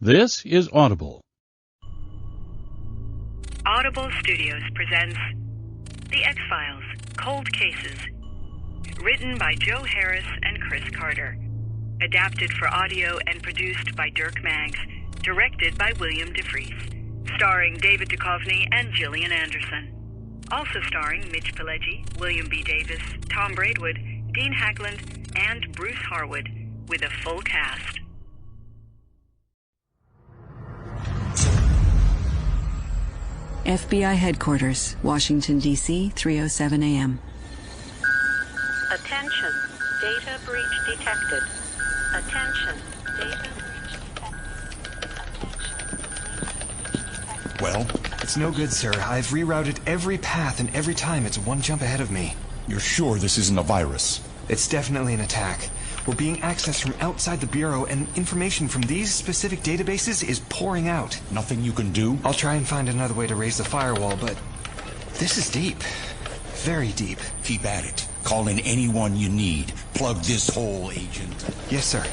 This is Audible. Audible Studios presents The X-Files, Cold Cases. Written by Joe Harris and Chris Carter. Adapted for audio and produced by Dirk Maggs. Directed by William DeFries. Starring David Duchovny and Gillian Anderson. Also starring Mitch Pileggi, William B. Davis, Tom Braidwood, Dean Haglund, and Bruce Harwood, with a full cast. FBI Headquarters, Washington, D.C., 3:07 a.m. Attention, data breach detected. Attention, data breach detected. Well? It's no good, sir. I've rerouted every path, and every time it's one jump ahead of me. You're sure this isn't a virus? It's definitely an attack. We're being accessed from outside the Bureau, and information from these specific databases is pouring out. Nothing you can do? I'll try and find another way to raise the firewall, but this is deep. Very deep. Keep at it. Call in anyone you need. Plug this hole, Agent. Yes, sir.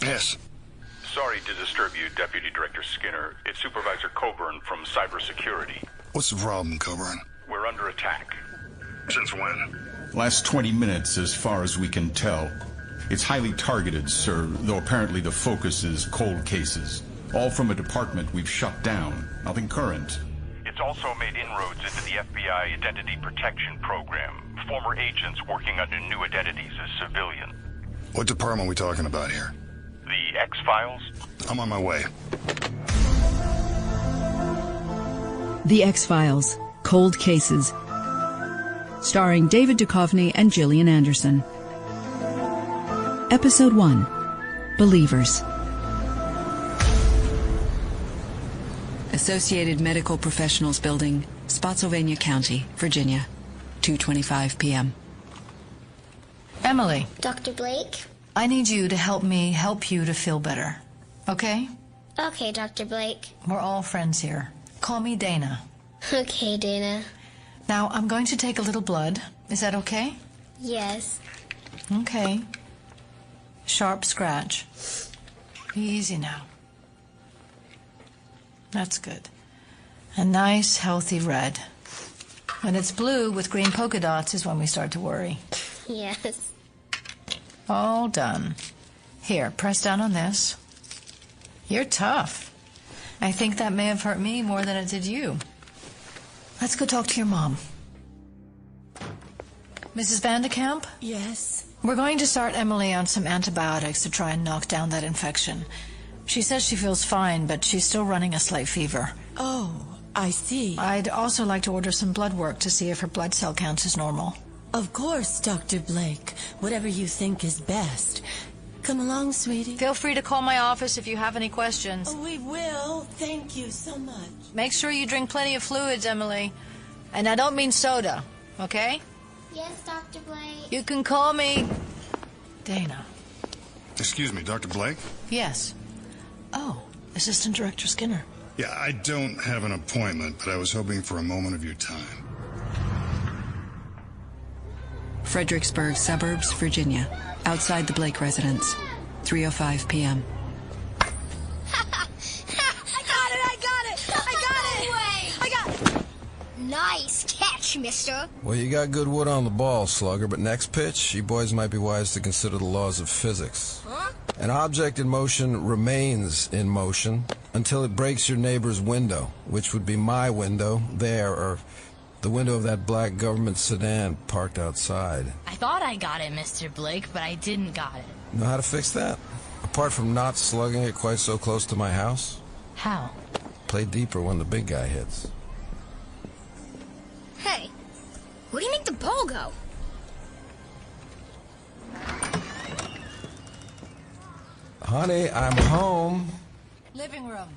Yes. Sorry to disturb you, Deputy Director Skinner. It's Supervisor Coburn from Cybersecurity. What's the problem, Coburn? We're under attack. Since when? Last 20 minutes, as far as we can tell. It's highly targeted, sir, though apparently the focus is cold cases. All from a department we've shut down. Nothing current. It's also made inroads into the FBI Identity Protection Program. Former agents working under new identities as civilian. What department are we talking about here? The X-Files? I'm on my way. The X-Files, Cold Cases. Starring David Duchovny and Gillian Anderson. Episode 1, Believers. Associated Medical Professionals Building, Spotsylvania County, Virginia, 2:25 p.m. Emily, Dr. Blake? I need you to help me help you to feel better. Okay? Okay, Dr. Blake. We're all friends here. Call me Dana. Okay, Dana. Now, I'm going to take a little blood. Is that okay? Yes. Okay. Sharp scratch. Easy now. That's good. A nice, healthy red. When it's blue with green polka dots is when we start to worry. Yes. All done. Here, press down on this. You're tough. I think that may have hurt me more than it did you. Let's go talk to your mom. Mrs. Vandekamp? Yes? We're going to start Emily on some antibiotics to try and knock down that infection. She says she feels fine, but she's still running a slight fever. Oh, I see. I'd also like to order some blood work to see if her blood cell count is normal. Of course, Dr. Blake. Whatever you think is best. Come along, sweetie. Feel free to call my office if you have any questions. Oh, we will. Thank you so much. Make sure you drink plenty of fluids, Emily. And I don't mean soda, okay? Yes, Dr. Blake. You can call me Dana. Excuse me, Dr. Blake? Yes. Oh, Assistant Director Skinner. Yeah, I don't have an appointment, but I was hoping for a moment of your time. Fredericksburg Suburbs, Virginia, outside the Blake residence, 3:05 p.m. Nice catch, mister. Well, you got good wood on the ball, Slugger, but next pitch, you boys might be wise to consider the laws of physics. Huh? An object in motion remains in motion until it breaks your neighbor's window, which would be my window there, or the window of that black government sedan parked outside. I thought I got it, Mr. Blake, but I didn't got it. Know how to fix that? Apart from not slugging it quite so close to my house? How? Play deeper when the big guy hits. Hey, where do you make the ball go? Honey, I'm home. Living room.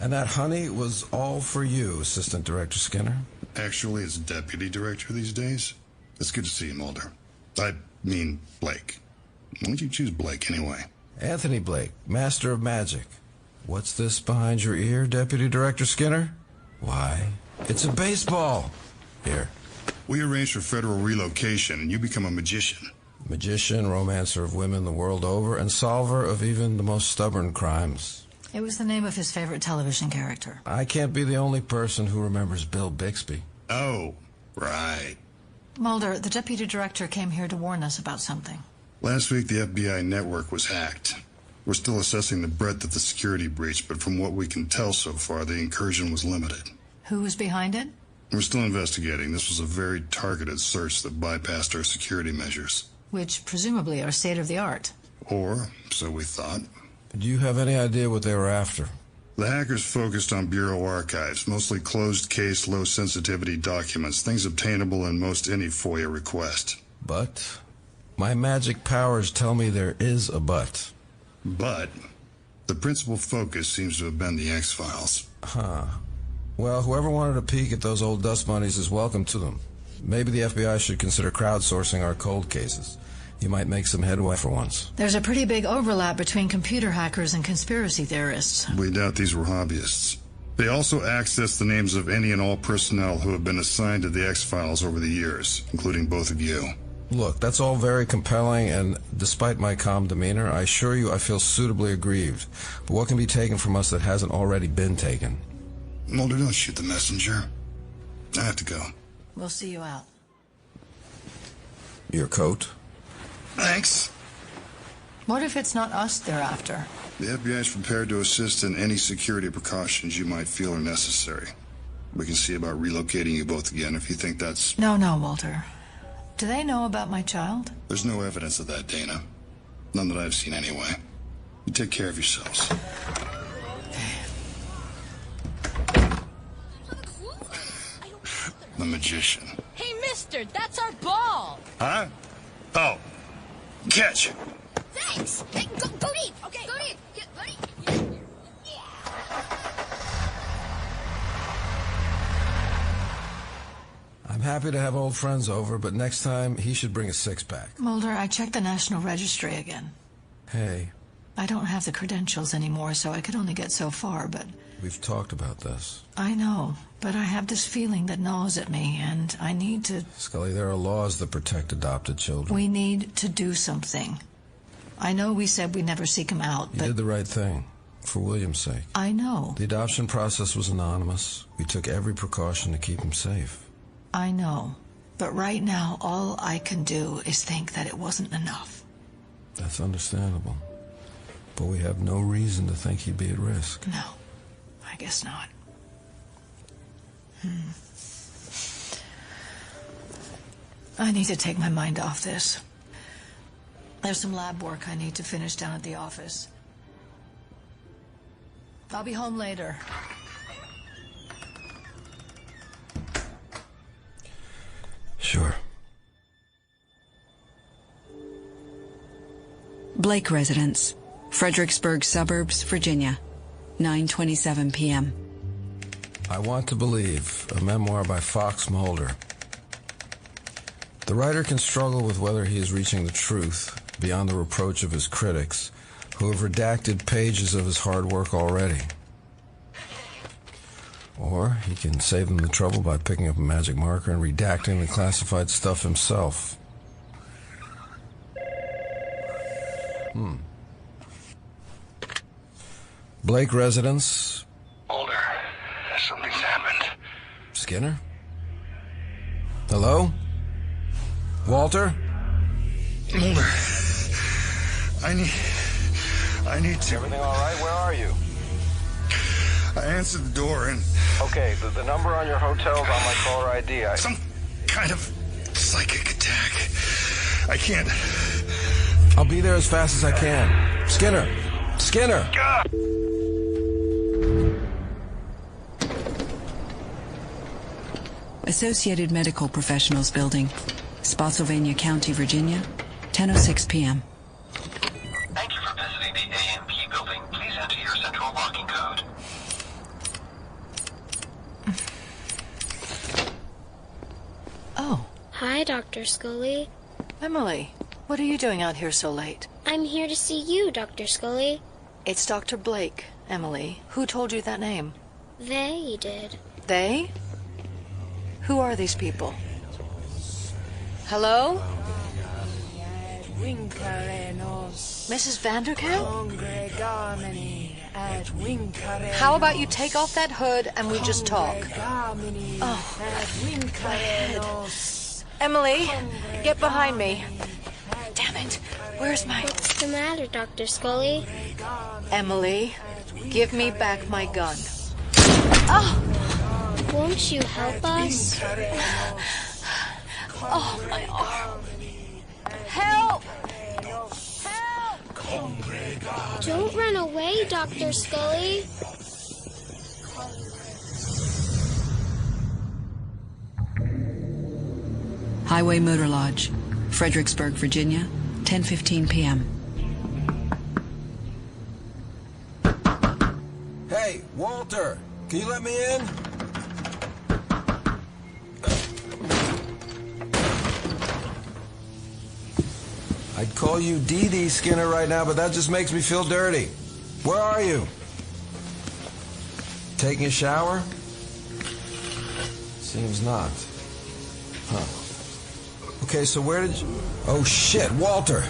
And that honey was all for you, Assistant Director Skinner. Actually, it's deputy director these days. It's good to see you, Mulder. I mean, Blake. Why don't you choose Blake anyway? Anthony Blake, Master of Magic. What's this behind your ear, Deputy Director Skinner? Why? It's a baseball. Here. We arranged for federal relocation, and you become a magician. Magician, romancer of women the world over, and solver of even the most stubborn crimes. It was the name of his favorite television character. I can't be the only person who remembers Bill Bixby. Oh, right. Mulder, the deputy director came here to warn us about something. Last week, the FBI network was hacked. We're still assessing the breadth of the security breach, but from what we can tell so far, the incursion was limited. Who was behind it? We're still investigating. This was a very targeted search that bypassed our security measures. Which presumably are state-of-the-art. Or, so we thought. Do you have any idea what they were after? The hackers focused on Bureau archives, mostly closed-case, low-sensitivity documents, things obtainable in most any FOIA request. But? My magic powers tell me there is a but. But the principal focus seems to have been the X-Files. Huh. Well, whoever wanted a peek at those old dust bunnies is welcome to them. Maybe the FBI should consider crowdsourcing our cold cases. You might make some headway for once. There's a pretty big overlap between computer hackers and conspiracy theorists. We doubt these were hobbyists. They also accessed the names of any and all personnel who have been assigned to the X-Files over the years, including both of you. Look, that's all very compelling, and despite my calm demeanor, I assure you I feel suitably aggrieved. But what can be taken from us that hasn't already been taken? Mulder, don't shoot the messenger. I have to go. We'll see you out. Your coat? Thanks. What if it's not us they're after? The FBI is prepared to assist in any security precautions you might feel are necessary. We can see about relocating you both again if you think that's... No, Walter. Do they know about my child? There's no evidence of that, Dana. None that I've seen anyway. You take care of yourselves. The magician. Hey, mister, that's our ball! Huh? Oh. Catch! Thanks! Hey, go deep! Okay, go deep! Go deep! I'm happy to have old friends over, but next time he should bring a six-pack. Mulder, I checked the National Registry again. Hey. I don't have the credentials anymore, so I could only get so far, but... We've talked about this. I know, but I have this feeling that gnaws at me, and I need to... Scully, there are laws that protect adopted children. We need to do something. I know we said we'd never seek him out, but... You did the right thing, for William's sake. I know. The adoption process was anonymous. We took every precaution to keep him safe. I know, but right now all I can do is think that it wasn't enough. That's understandable. But we have no reason to think he'd be at risk. No, I guess not. I need to take my mind off this. There's some lab work I need to finish down at the office. I'll be home later. Sure. Blake Residence, Fredericksburg Suburbs, Virginia, 9:27 p.m. I Want to Believe, a memoir by Fox Mulder. The writer can struggle with whether he is reaching the truth beyond the reproach of his critics, who have redacted pages of his hard work already. Or he can save them the trouble by picking up a magic marker and redacting the classified stuff himself. Blake Residence. Mulder, something's happened. Skinner? Hello? Walter? Mulder. I need to... Everything all right? Where are you? I answered the door and... Okay, the number on your hotel's on my caller ID. Some kind of psychic attack. I can't... I'll be there as fast as I can. Skinner! Skinner! Associated Medical Professionals Building, Spotsylvania County, Virginia, 10:06 p.m. Thank you for visiting the AMP building. Please enter your central locking code. Oh. Hi, Dr. Scully. Emily, what are you doing out here so late? I'm here to see you, Dr. Scully. It's Dr. Blake, Emily. Who told you that name? They did. They? Who are these people? Hello? Mrs. Vanderkamp? How about you take off that hood and we just talk? Oh, my head. Emily, get behind me. Damn it. Where's my... What's the matter, Dr. Scully? Emily, give me back my gun. Oh! Won't you help us? Oh, my arm. Help! Don't run away, Dr. Scully. Highway Motor Lodge, Fredericksburg, Virginia, 10:15 p.m. Hey, Walter, can you let me in? I'd call you Dee Dee Skinner right now, but that just makes me feel dirty. Where are you? Taking a shower? Seems not. Huh. Okay, so where did you... Oh, shit, Walter.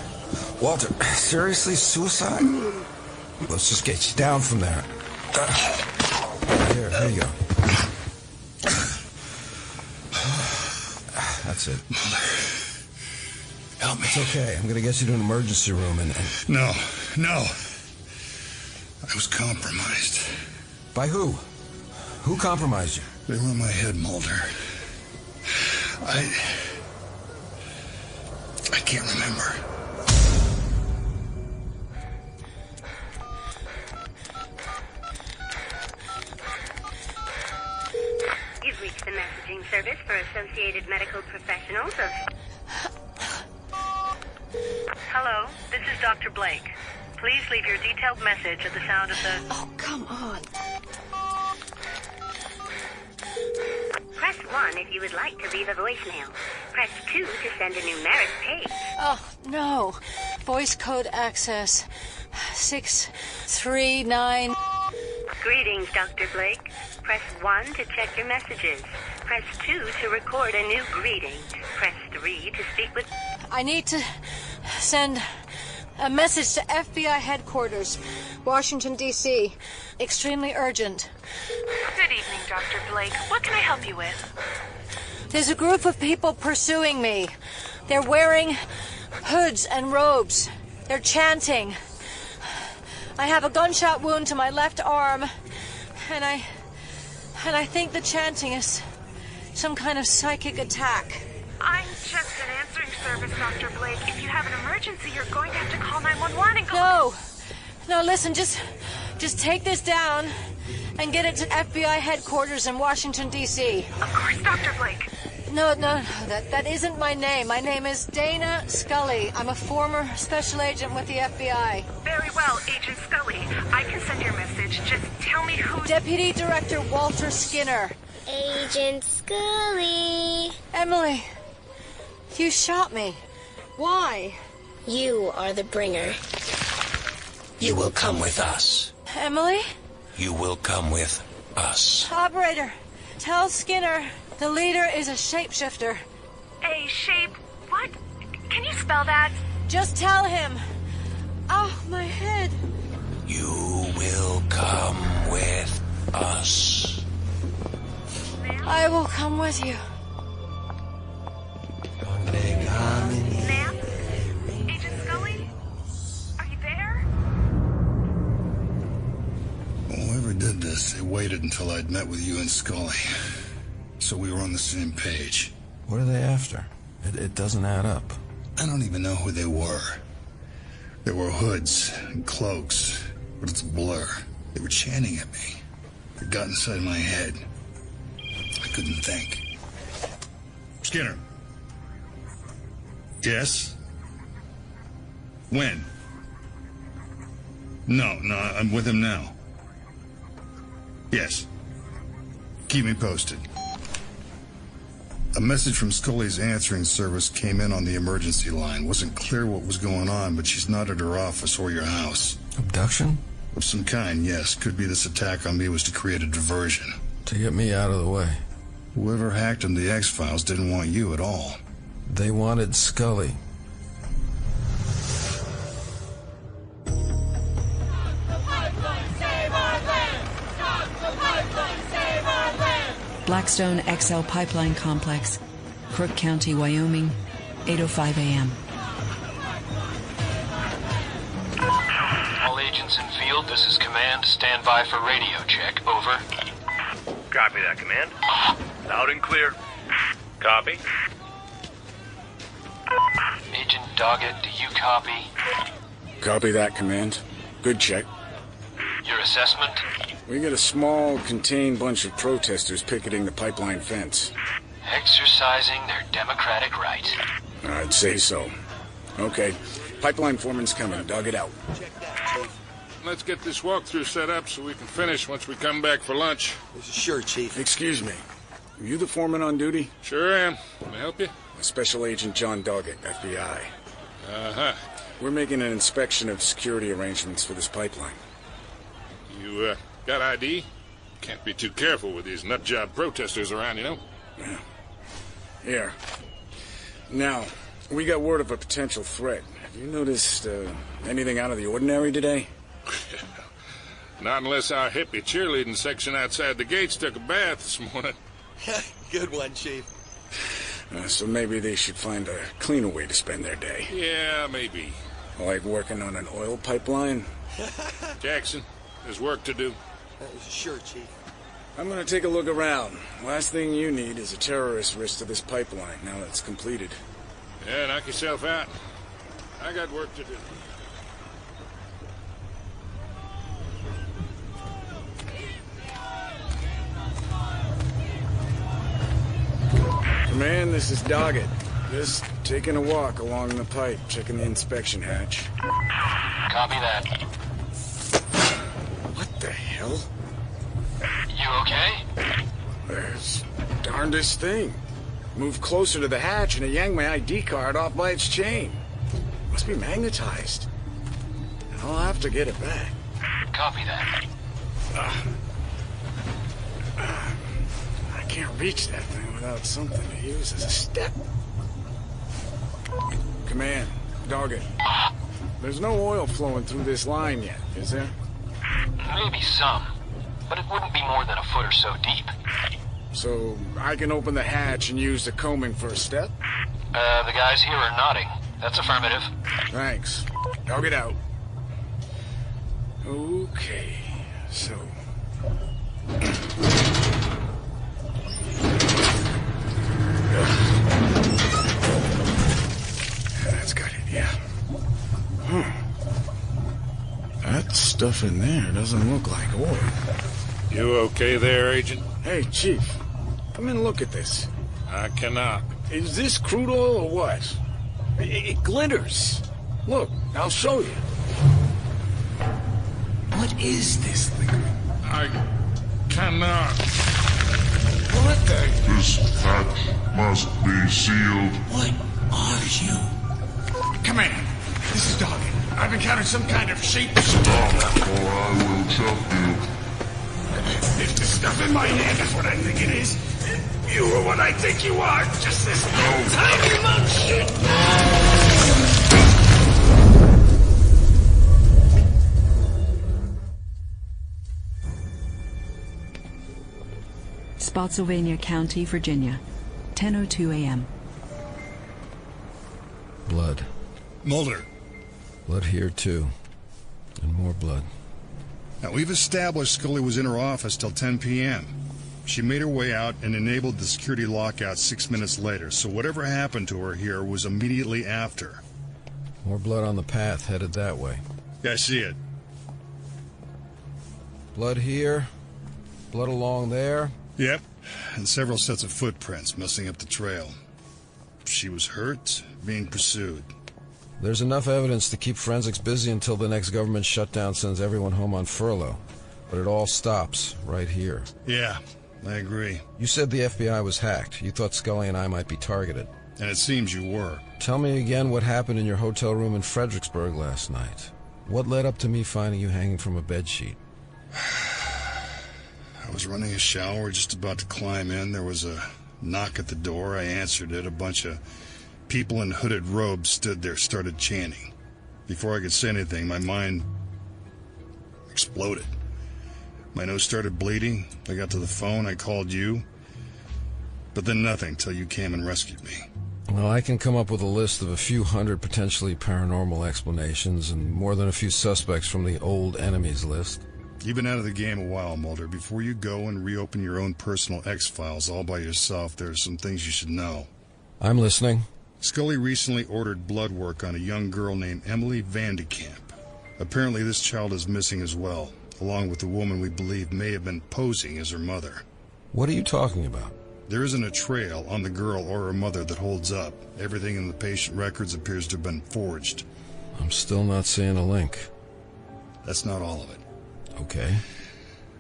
Walter, seriously, suicide? Let's just get you down from there. Here you go. That's it. Help me. It's okay. I'm going to get you to an emergency room and... No. I was compromised. By who? Who compromised you? They were in my head, Mulder. I can't remember. You've reached the messaging service for Associated Medical Professionals of... Hello, this is Dr. Blake. Please leave your detailed message at the sound of the... Oh, come on. Press 1 if you would like to leave a voicemail. Press 2 to send a numeric page. Oh, no. Voice code access. 639... Greetings, Dr. Blake. Press 1 to check your messages. Press 2 to record a new greeting. Press 3 to speak with... I need to send a message to FBI headquarters, Washington, D.C. Extremely urgent. Good evening, Dr. Blake. What can I help you with? There's a group of people pursuing me. They're wearing hoods and robes. They're chanting. I have a gunshot wound to my left arm, and I think the chanting is some kind of psychic attack. I'm just an answering service, Dr. Blake. If you have an emergency, you're going to have to call 911 and call... No, listen, just take this down and get it to FBI headquarters in Washington, D.C. Of course, Dr. Blake. No, that isn't my name. My name is Dana Scully. I'm a former special agent with the FBI. Very well, Agent Scully. I can send your message. Just tell me who... Deputy Director Walter Skinner. Agent Scully. Emily, you shot me. Why? You are the bringer. You will come with us. Emily? You will come with us. Operator, tell Skinner the leader is a shapeshifter. A shape... what? Can you spell that? Just tell him. Oh, my head. You will come with us. I will come with you. Ma'am? Agent Scully? Are you there? Well, whoever did this, they waited until I'd met with you and Scully. So we were on the same page. What are they after? It doesn't add up. I don't even know who they were. There were hoods and cloaks, but it's a blur. They were chanting at me. It got inside my head. I couldn't think. Skinner. Yes? When? No, I'm with him now. Yes. Keep me posted. A message from Scully's answering service came in on the emergency line. Wasn't clear what was going on, but she's not at her office or your house. Abduction? Of some kind, yes. Could be this attack on me was to create a diversion. To get me out of the way. Whoever hacked into the X-Files didn't want you at all. They wanted Scully. Blackstone XL Pipeline Complex, Crook County, Wyoming, 8:05 a.m. All agents in field, this is command. Stand by for radio check. Over. Copy that, command. Loud and clear. Copy. Agent Doggett, do you copy? Copy that, command. Good check. Your assessment? We get a small, contained bunch of protesters picketing the pipeline fence. Exercising their democratic right. I'd say so. Okay. Pipeline foreman's coming. Dog it out. Let's get this walkthrough set up so we can finish once we come back for lunch. Sure, Chief. Excuse me. Are you the foreman on duty? Sure am. Can I help you? Special Agent John Doggett, FBI. Uh-huh. We're making an inspection of security arrangements for this pipeline. You, got ID? Can't be too careful with these nutjob protesters around, you know? Yeah. Here. Now, we got word of a potential threat. Have you noticed, anything out of the ordinary today? Not unless our hippie cheerleading section outside the gates took a bath this morning. Good one, Chief. So maybe they should find a cleaner way to spend their day. Yeah, maybe. Like working on an oil pipeline? Jackson, there's work to do. Sure, Chief. I'm gonna take a look around. Last thing you need is a terrorist risk to this pipeline, now that it's completed. Yeah, knock yourself out. I got work to do. Command, this is Doggett. Just taking a walk along the pipe, checking the inspection hatch. Copy that. What the hell? You okay? There's darndest thing. Moved closer to the hatch and it yanked my ID card off by its chain. Must be magnetized. I'll have to get it back. Copy that. I can't reach that thing without something to use as a step. Command, Doggett. There's no oil flowing through this line yet, is there? Maybe some, but it wouldn't be more than a foot or so deep. So I can open the hatch and use the combing for a step? The guys here are nodding. That's affirmative. Thanks. Dog it out. Okay, so... That's got it, yeah. That stuff in there doesn't look like oil. You okay there, Agent? Hey, Chief. Come in and look at this. I cannot. Is this crude oil or what? It glitters. Look, I'll show you. What is this liquid? I cannot. What the... This hatch must be sealed. What are you? Command, this is Doggett. I've encountered some kind of shape... Stop, or I will chuck you. If the stuff in my hand is what I think it is, you are what I think you are. Just this tiny mug shit. Spotsylvania County, Virginia, 10:02 a.m. Blood. Mulder. Blood here, too. And more blood. Now, we've established Scully was in her office till 10 p.m. She made her way out and enabled the security lockout 6 minutes later, so whatever happened to her here was immediately after. More blood on the path, headed that way. Yeah, I see it. Blood here. Blood along there. Yep, and several sets of footprints messing up the trail. She was hurt, being pursued. There's enough evidence to keep forensics busy until the next government shutdown sends everyone home on furlough. But it all stops right here. Yeah, I agree. You said the FBI was hacked. You thought Scully and I might be targeted. And it seems you were. Tell me again what happened in your hotel room in Fredericksburg last night. What led up to me finding you hanging from a bedsheet? I was was running a shower, just about to climb in. There was a knock at the door. I answered it. A bunch of people in hooded robes stood there, started chanting. Before I could say anything, my mind exploded. My nose started bleeding. I got to the phone. I called you. But then nothing till you came and rescued me. Well, I can come up with a list of a few hundred potentially paranormal explanations and more than a few suspects from the old enemies list. You've been out of the game a while, Mulder. Before you go and reopen your own personal X-Files all by yourself, there are some things you should know. I'm listening. Scully recently ordered blood work on a young girl named Emily Vandekamp. Apparently this child is missing as well, along with the woman we believe may have been posing as her mother. What are you talking about? There isn't a trail on the girl or her mother that holds up. Everything in the patient records appears to have been forged. I'm still not seeing a link. That's not all of it. Okay.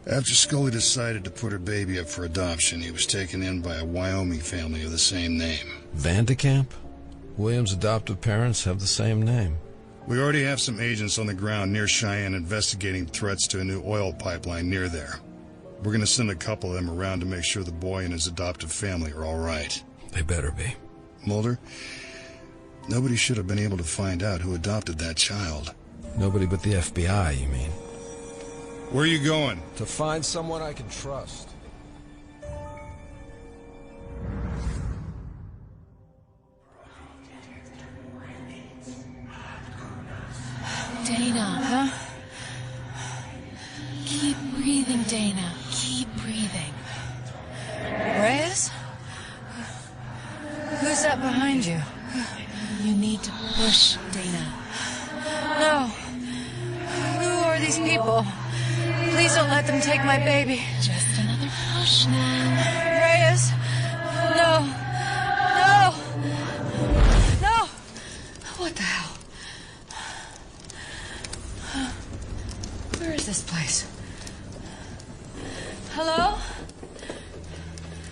After Scully decided to put her baby up for adoption, he was taken in by a Wyoming family of the same name. Vandekamp? William's adoptive parents have the same name. We already have some agents on the ground near Cheyenne investigating threats to a new oil pipeline near there. We're going to send a couple of them around to make sure the boy and his adoptive family are all right. They better be. Mulder, nobody should have been able to find out who adopted that child. Nobody but the FBI, you mean? Where are you going? To find someone I can trust. Dana. Huh? Keep breathing, Dana. Keep breathing. Reyes? Who's that behind you? You need to push, Dana. No. Who are these people? Please don't let them take my baby. Just another push now. Reyes! No! No! No! What the hell? Where is this place? Hello?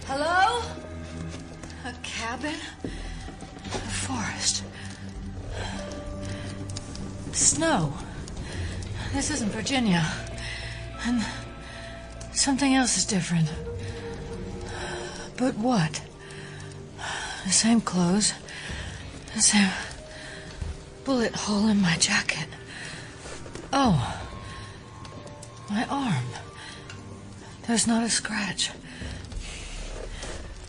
Hello? A cabin? A forest? Snow? This isn't Virginia. And something else is different. But what? The same clothes. The same bullet hole in my jacket. Oh. My arm. There's not a scratch.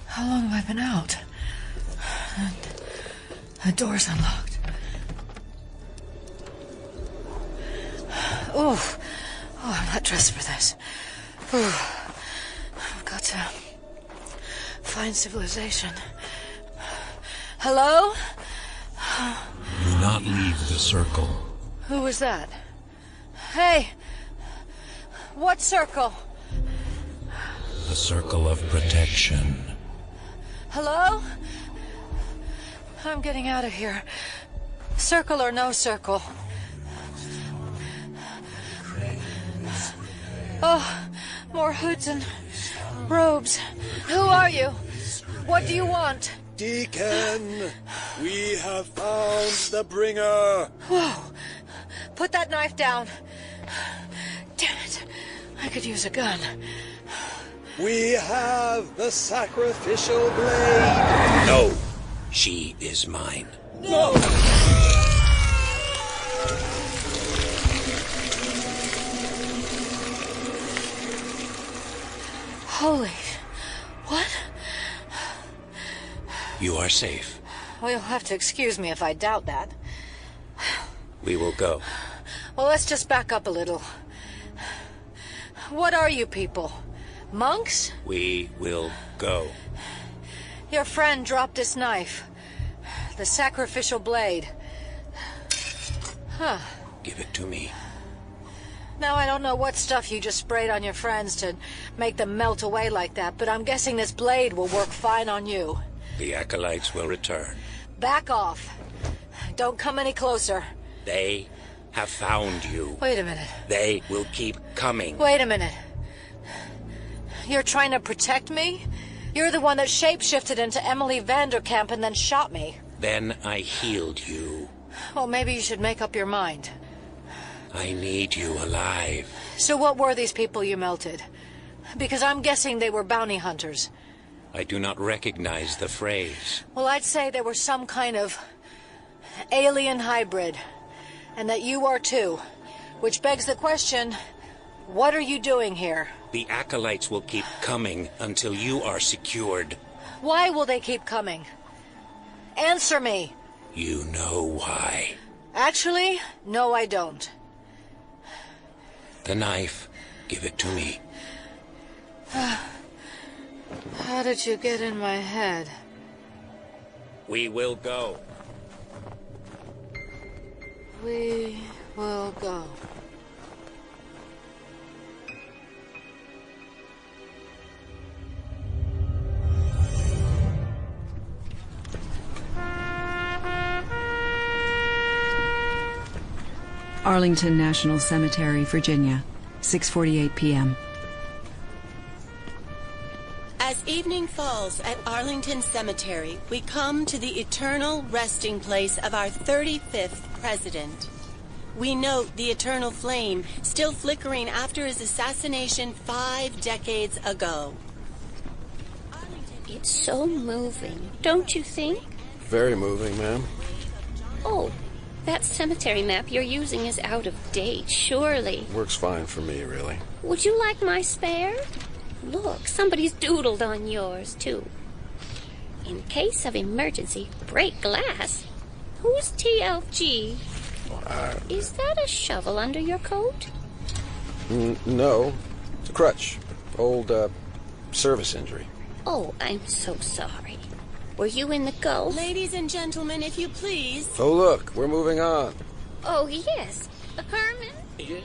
How long have I been out? The door's unlocked. Oh, I'm not dressed for this. I've got to find civilization. Hello? Do not leave the circle. Who was that? Hey! What circle? The circle of protection. Hello? I'm getting out of here. Circle or no circle. Oh, more hoods and robes. Who are you? What do you want? Deacon, we have found the bringer. Whoa. Put that knife down. Damn it. I could use a gun. We have the sacrificial blade. No, she is mine. No! Holy... What? You are safe. Well, you'll have to excuse me if I doubt that. We will go. Well, let's just back up a little. What are you people? Monks? We will go. Your friend dropped his knife. The sacrificial blade. Huh. Give it to me. Now, I don't know what stuff you just sprayed on your friends to make them melt away like that, but I'm guessing this blade will work fine on you. The acolytes will return. Back off. Don't come any closer. They have found you. Wait a minute. They will keep coming. Wait a minute. You're trying to protect me? You're the one that shapeshifted into Emily Vandekamp and then shot me. Then I healed you. Well, maybe you should make up your mind. I need you alive. So what were these people you melted? Because I'm guessing they were bounty hunters. I do not recognize the phrase. Well, I'd say they were some kind of alien hybrid. And that you are too. Which begs the question, what are you doing here? The acolytes will keep coming until you are secured. Why will they keep coming? Answer me. You know why. Actually, no, I don't. The knife. Give it to me. How did you get in my head? We will go. We will go. Arlington National Cemetery, Virginia, 6:48 p.m. As evening falls at Arlington Cemetery, we come to the eternal resting place of our 35th president. We note the eternal flame still flickering after his assassination 5 decades ago. It's so moving, don't you think? Very moving, ma'am. Oh, that cemetery map you're using is out of date, surely. Works fine for me, really. Would you like my spare? Look, somebody's doodled on yours, too. In case of emergency, break glass. Who's TLG? Is that a shovel under your coat? No. It's a crutch. Old, service injury. Oh, I'm so sorry. Were you in the Gulf? Ladies and gentlemen, if you please. Oh, look, we're moving on. Oh, yes. Herman? Yes.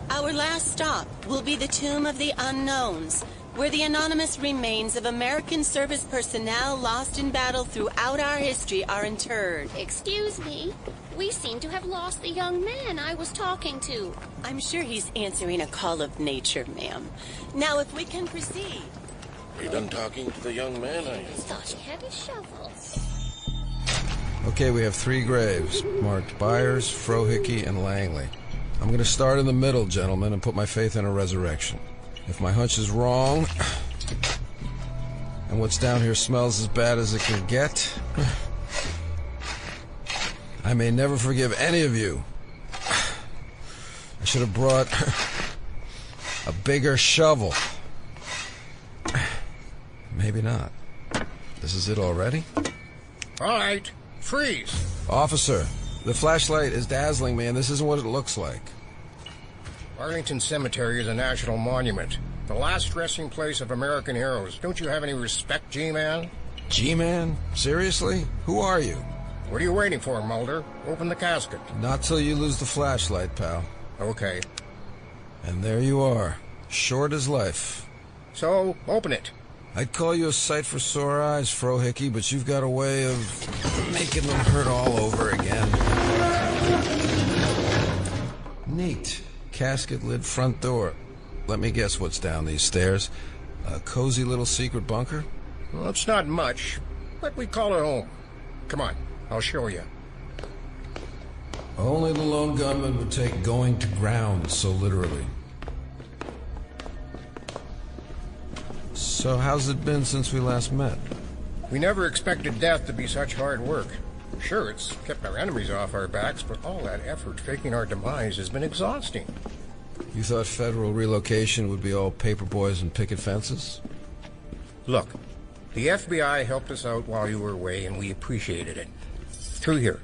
Our last stop will be the Tomb of the Unknowns, where the anonymous remains of American service personnel lost in battle throughout our history are interred. Excuse me. We seem to have lost the young man I was talking to. I'm sure he's answering a call of nature, ma'am. Now, if we can proceed. Are you done talking to the young man? I thought he had his shovel. Okay, we have 3 graves, marked Byers, Frohickey, and Langley. I'm going to start in the middle, gentlemen, and put my faith in a resurrection. If my hunch is wrong, and what's down here smells as bad as it can get, I may never forgive any of you. I should have brought a bigger shovel. Maybe not. This is it already? All right, freeze. Officer, the flashlight is dazzling me, and this isn't what it looks like. Arlington Cemetery is a national monument. The last resting place of American heroes. Don't you have any respect, G-Man? G-Man? Seriously? Who are you? What are you waiting for, Mulder? Open the casket. Not till you lose the flashlight, pal. Okay. And there you are. Short as life. So, open it. I'd call you a sight for sore eyes, Frohickey, but you've got a way of making them hurt all over again. Neat. Casket lid front door. Let me guess what's down these stairs. A cozy little secret bunker? Well, it's not much, but we call it home. Come on, I'll show you. Only the lone gunman would take going to ground so literally. So how's it been since we last met? We never expected death to be such hard work. Sure, it's kept our enemies off our backs, but all that effort faking our demise has been exhausting. You thought federal relocation would be all paper boys and picket fences? Look, the FBI helped us out while you were away, and we appreciated it. Through here.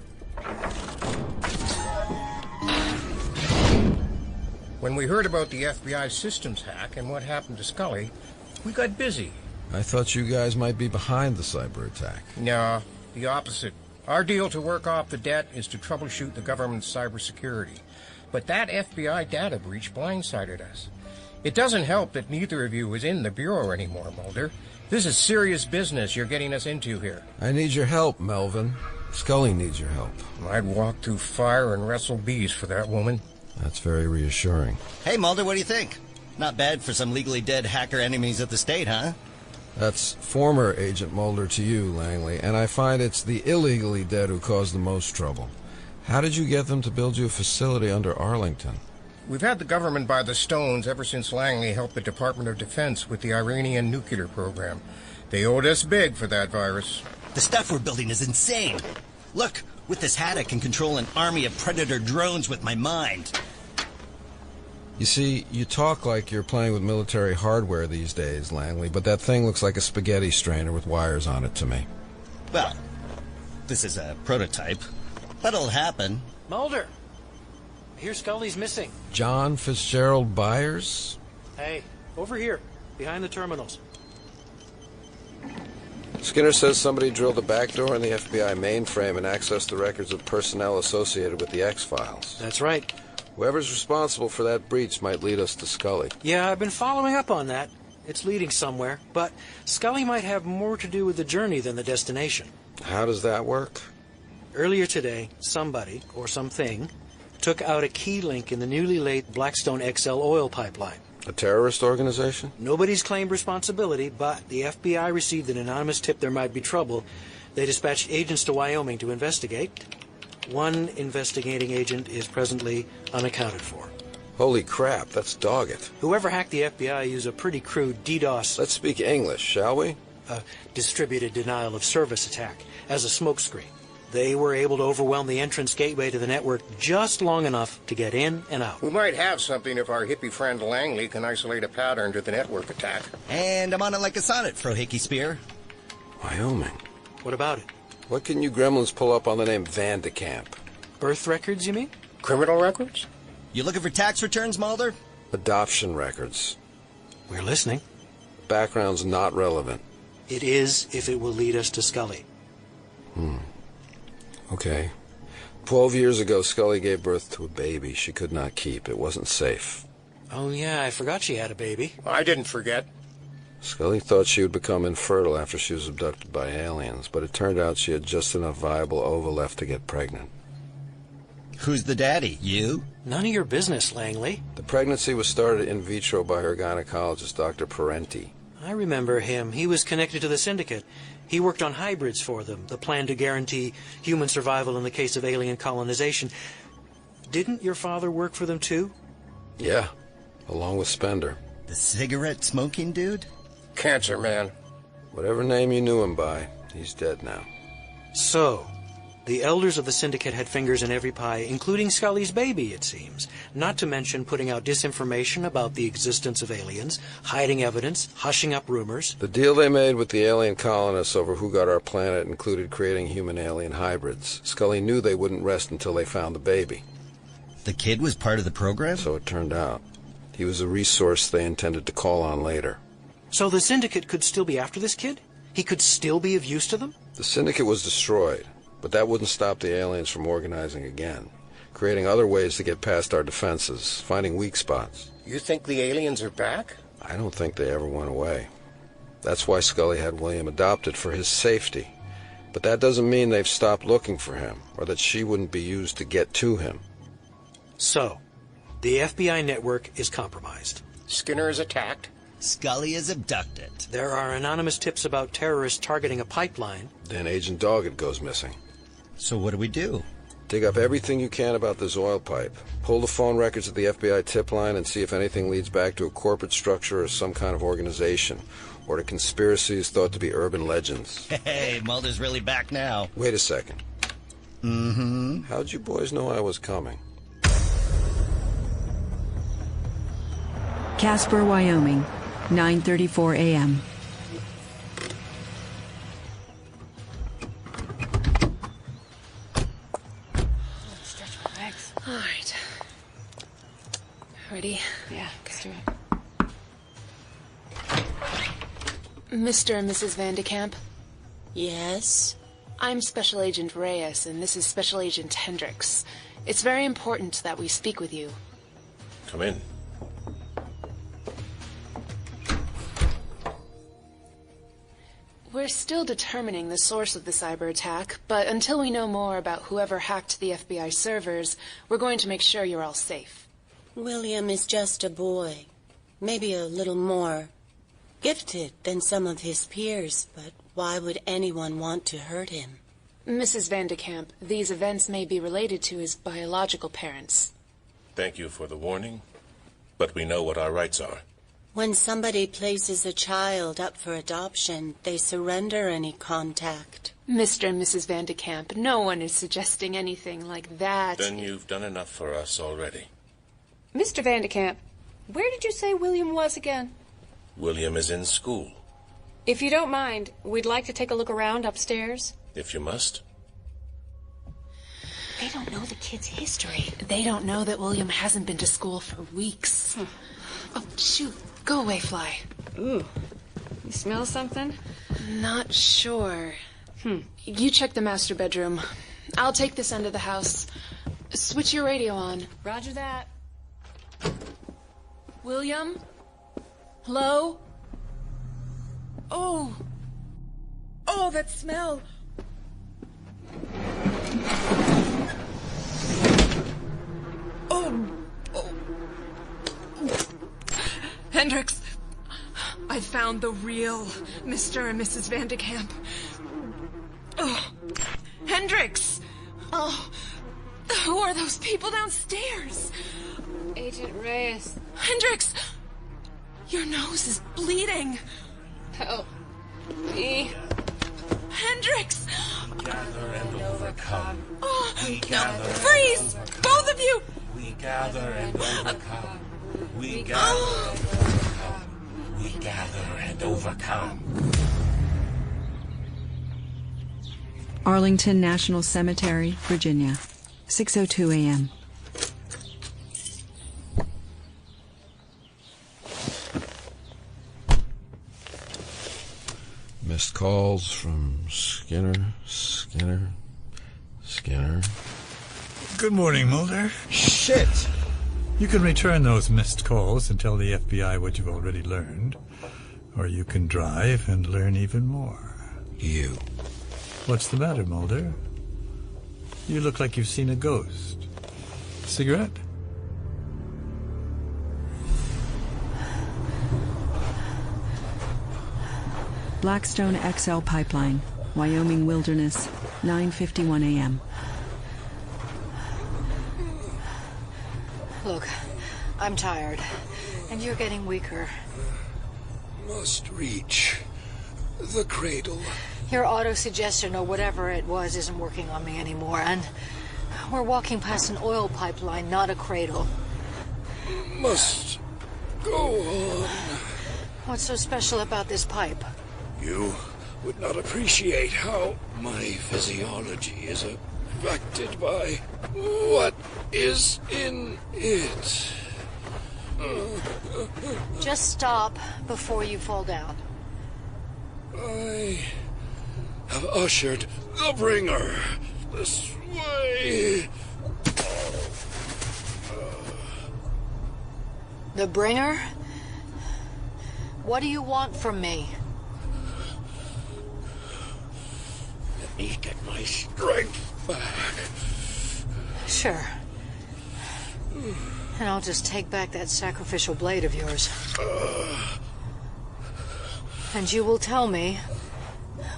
When we heard about the FBI systems hack and what happened to Scully, we got busy. I thought you guys might be behind the cyber attack. No, the opposite. Our deal to work off the debt is to troubleshoot the government's cybersecurity. But that FBI data breach blindsided us. It doesn't help that neither of you is in the Bureau anymore, Mulder. This is serious business you're getting us into here. I need your help, Melvin. Scully needs your help. I'd walk through fire and wrestle bees for that woman. That's very reassuring. Hey, Mulder, what do you think? Not bad for some legally dead hacker enemies of the state, huh? That's former Agent Mulder to you, Langley, and I find it's the illegally dead who cause the most trouble. How did you get them to build you a facility under Arlington? We've had the government by the stones ever since Langley helped the Department of Defense with the Iranian nuclear program. They owed us big for that virus. The stuff we're building is insane. Look, with this hat I can control an army of predator drones with my mind. You see, you talk like you're playing with military hardware these days, Langley, but that thing looks like a spaghetti strainer with wires on it to me. Well, this is a prototype, but it'll happen. Mulder! Here's Scully's missing. John Fitzgerald Byers? Hey, over here, behind the terminals. Skinner says somebody drilled a back door in the FBI mainframe and accessed the records of personnel associated with the X-Files. That's right. Whoever's responsible for that breach might lead us to Scully. Yeah, I've been following up on that. It's leading somewhere, but Scully might have more to do with the journey than the destination. How does that work? Earlier today, somebody, or something, took out a key link in the newly laid Blackstone XL oil pipeline. A terrorist organization? Nobody's claimed responsibility, but the FBI received an anonymous tip there might be trouble. They dispatched agents to Wyoming to investigate. One investigating agent is presently unaccounted for. Holy crap, that's dogged. Whoever hacked the FBI used a pretty crude DDoS... Let's speak English, shall we? A distributed denial of service attack as a smokescreen. They were able to overwhelm the entrance gateway to the network just long enough to get in and out. We might have something if our hippie friend Langley can isolate a pattern to the network attack. And I'm on it like a sonnet, Frohickey Spear. Wyoming. What about it? What can you gremlins pull up on the name Van de Kamp? Birth records, you mean? Criminal records? You looking for tax returns, Mulder? Adoption records. We're listening. Background's not relevant. It is if it will lead us to Scully. Okay. 12 years ago, Scully gave birth to a baby she could not keep. It wasn't safe. Oh, yeah, I forgot she had a baby. I didn't forget. Scully thought she would become infertile after she was abducted by aliens, but it turned out she had just enough viable ova left to get pregnant. Who's the daddy? You? None of your business, Langley. The pregnancy was started in vitro by her gynecologist, Dr. Parenti. I remember him. He was connected to the syndicate. He worked on hybrids for them, the plan to guarantee human survival in the case of alien colonization. Didn't your father work for them, too? Yeah, along with Spender. The cigarette-smoking dude? Cancer man. Whatever name you knew him by, he's dead now. So, the elders of the syndicate had fingers in every pie, including Scully's baby, it seems. Not to mention putting out disinformation about the existence of aliens, hiding evidence, hushing up rumors. The deal they made with the alien colonists over who got our planet included creating human-alien hybrids. Scully knew they wouldn't rest until they found the baby. The kid was part of the program? So it turned out. He was a resource they intended to call on later. So the syndicate could still be after this kid? He could still be of use to them? The syndicate was destroyed. But that wouldn't stop the aliens from organizing again, creating other ways to get past our defenses, finding weak spots. You think the aliens are back? I don't think they ever went away. That's why Scully had William adopted, for his safety. But that doesn't mean they've stopped looking for him, or that she wouldn't be used to get to him. So, the FBI network is compromised. Skinner is attacked. Scully is abducted. There are anonymous tips about terrorists targeting a pipeline. Then Agent Doggett goes missing. So what do we do? Dig up everything you can about this oil pipe. Pull the phone records of the FBI tip line and see if anything leads back to a corporate structure or some kind of organization, or to conspiracies thought to be urban legends. Hey, Mulder's really back now. Wait a second. Mm-hmm. How'd you boys know I was coming? Casper, Wyoming, 9:34 a.m. All right. Ready? Yeah, let's do it. Mr. and Mrs. Van de Kamp? Yes? I'm Special Agent Reyes, and this is Special Agent Hendricks. It's very important that we speak with you. Come in. We're still determining the source of the cyber attack, but until we know more about whoever hacked the FBI servers, we're going to make sure you're all safe. William is just a boy. Maybe a little more gifted than some of his peers, but why would anyone want to hurt him? Mrs. Van de Kamp, these events may be related to his biological parents. Thank you for the warning, but we know what our rights are. When somebody places a child up for adoption, they surrender any contact. Mr. and Mrs. Van de Kamp, no one is suggesting anything like that. Then you've done enough for us already. Mr. Van de Kamp, where did you say William was again? William is in school. If you don't mind, we'd like to take a look around upstairs. If you must. They don't know the kid's history. They don't know that William hasn't been to school for weeks. Oh, shoot. Go away, Fly. Ooh. You smell something? Not sure. You check the master bedroom. I'll take this end of the house. Switch your radio on. Roger that. William? Hello? Oh. Oh, that smell. Oh. Hendricks, I found the real Mr. and Mrs. Van de Kamp. Oh, Hendricks! Oh, who are those people downstairs? Agent Reyes. Hendricks! Your nose is bleeding. Help me. Hendricks! Gather and overcome. Oh, We no, gather and freeze! overcome. Both of you! We gather and overcome. We gather Oh. and overcome. We gather and overcome. Arlington National Cemetery, Virginia, 6:02 a.m. Missed calls from Skinner. Good morning, Mulder. Shit! You can return those missed calls and tell the FBI what you've already learned. Or you can drive and learn even more. You. What's the matter, Mulder? You look like you've seen a ghost. Cigarette? Blackstone XL Pipeline, Wyoming Wilderness, 9:51 a.m. Look, I'm tired, and you're getting weaker. Must reach the cradle. Your auto-suggestion or whatever it was isn't working on me anymore, and we're walking past an oil pipeline, not a cradle. Must go on. What's so special about this pipe? You would not appreciate how my physiology is affected by what is in it. Just stop before you fall down. I have ushered the bringer this way. The bringer? What do you want from me? Let me get my strength back. Sure. And I'll just take back that sacrificial blade of yours. And you will tell me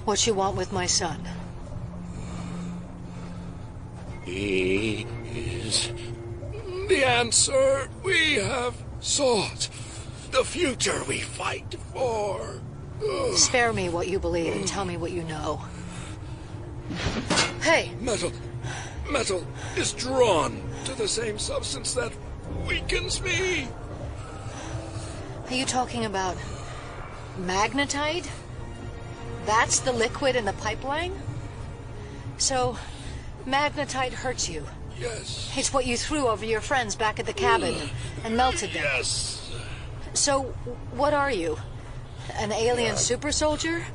what you want with my son. He is the answer we have sought. The future we fight for. Spare me what you believe and tell me what you know. Hey! Metal is drawn to the same substance that weakens me. Are you talking about magnetite? That's the liquid in the pipeline? So, magnetite hurts you? Yes. It's what you threw over your friends back at the cabin and melted them. Yes. So, what are you? An alien super soldier?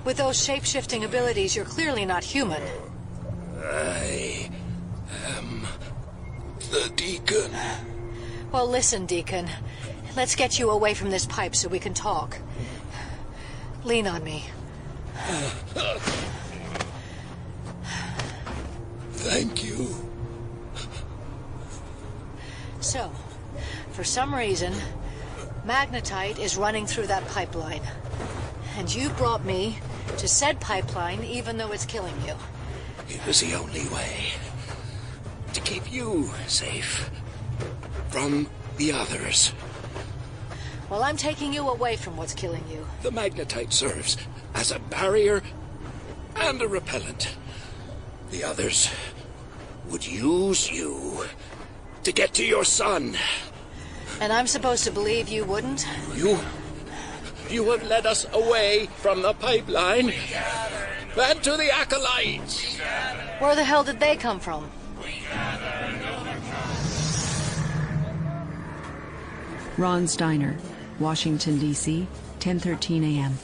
With those shape-shifting abilities, you're clearly not human. I am the Deacon. Well, listen, Deacon. Let's get you away from this pipe so we can talk. Lean on me. Thank you. So, for some reason, magnetite is running through that pipeline. And you brought me to said pipeline even though it's killing you. It was the only way to keep you safe. from the others. Well, I'm taking you away from what's killing you. The magnetite serves as a barrier and a repellent. The others would use you to get to your son. And I'm supposed to believe you wouldn't? You have led us away from the pipeline and to the acolytes. Where the hell did they come from? Ron's Diner, Washington, D.C., 10:13 a.m.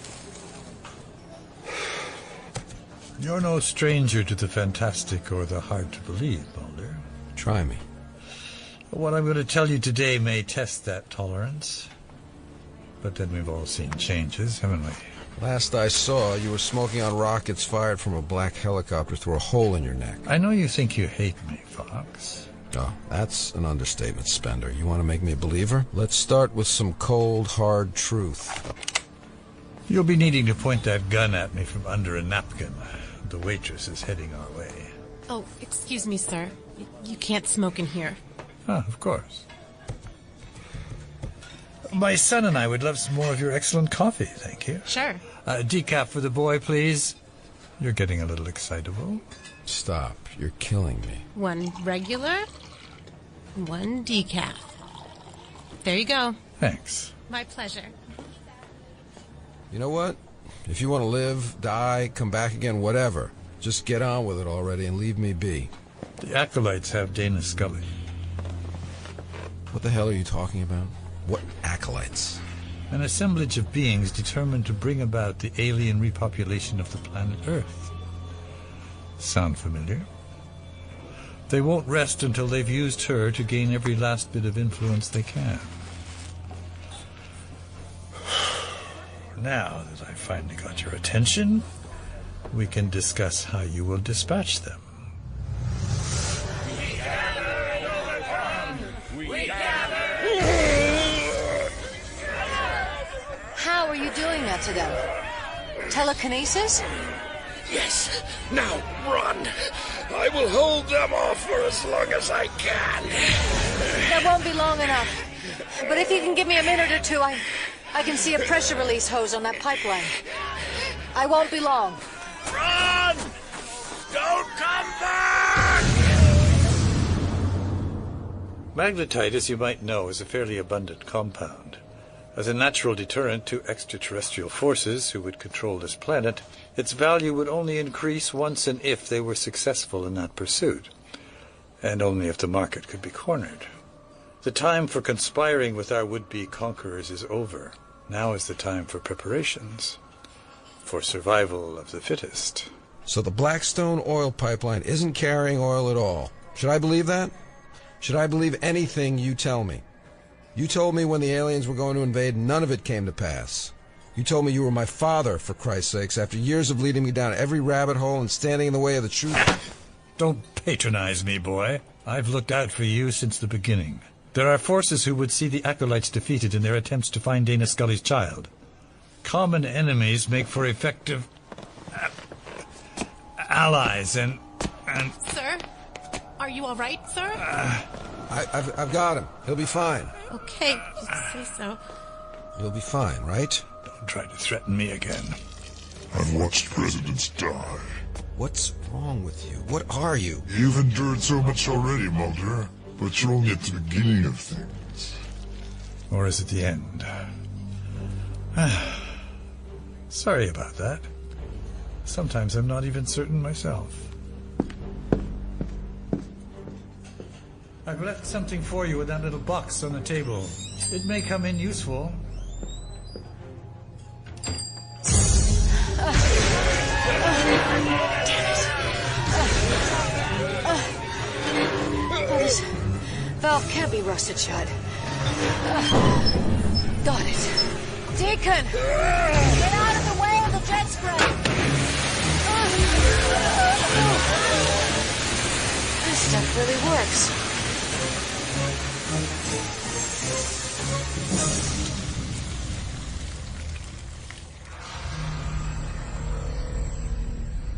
You're no stranger to the fantastic or the hard to believe, Mulder. Try me. What I'm going to tell you today may test that tolerance. But then we've all seen changes, haven't we? Last I saw, you were smoking on rockets fired from a black helicopter through a hole in your neck. I know you think you hate me, Fox. Oh, that's an understatement, Spender. You want to make me a believer? Let's start with some cold, hard truth. You'll be needing to point that gun at me from under a napkin. The waitress is heading our way. Oh, excuse me, sir. You can't smoke in here. Ah, of course. My son and I would love some more of your excellent coffee, thank you. Sure. Decaf for the boy, please. You're getting a little excitable. Stop. You're killing me. One regular, one decaf. There you go. Thanks. My pleasure. You know what? If you want to live, die, come back again, whatever, just get on with it already and leave me be. The acolytes have Dana Scully. What the hell are you talking about? What acolytes? An assemblage of beings determined to bring about the alien repopulation of the planet Earth. Sound familiar? They won't rest until they've used her to gain every last bit of influence they can. Now that I've finally got your attention, we can discuss how you will dispatch them. How are you doing that to them? Telekinesis? Yes. Now, run. I will hold them off for as long as I can. That won't be long enough. But if you can give me a minute or two, I can see a pressure release hose on that pipeline. I won't be long. Run! Don't come back! Magnetite, as you might know, is a fairly abundant compound. As a natural deterrent to extraterrestrial forces who would control this planet, its value would only increase once and if they were successful in that pursuit, and only if the market could be cornered. The time for conspiring with our would-be conquerors is over. Now is the time for preparations, for survival of the fittest. So the Blackstone oil pipeline isn't carrying oil at all. Should I believe that? Should I believe anything you tell me? You told me when the aliens were going to invade, none of it came to pass. You told me you were my father, for Christ's sakes, after years of leading me down every rabbit hole and standing in the way of the truth. Don't patronize me, boy. I've looked out for you since the beginning. There are forces who would see the acolytes defeated in their attempts to find Dana Scully's child. Common enemies make for effective allies, and... Sir? Are you all right, sir? I've got him. He'll be fine. Okay, just say so. You'll be fine, right? Don't try to threaten me again. I've watched presidents die. What's wrong with you? What are you? You've endured so much already, Mulder. But you're only at the beginning of things. Or is it the end? Sorry about that. Sometimes I'm not even certain myself. I've left something for you in that little box on the table. It may come in useful. This valve can't be rusted shut. Got it. Deacon! Get out of the way of the jet spray! This stuff really works.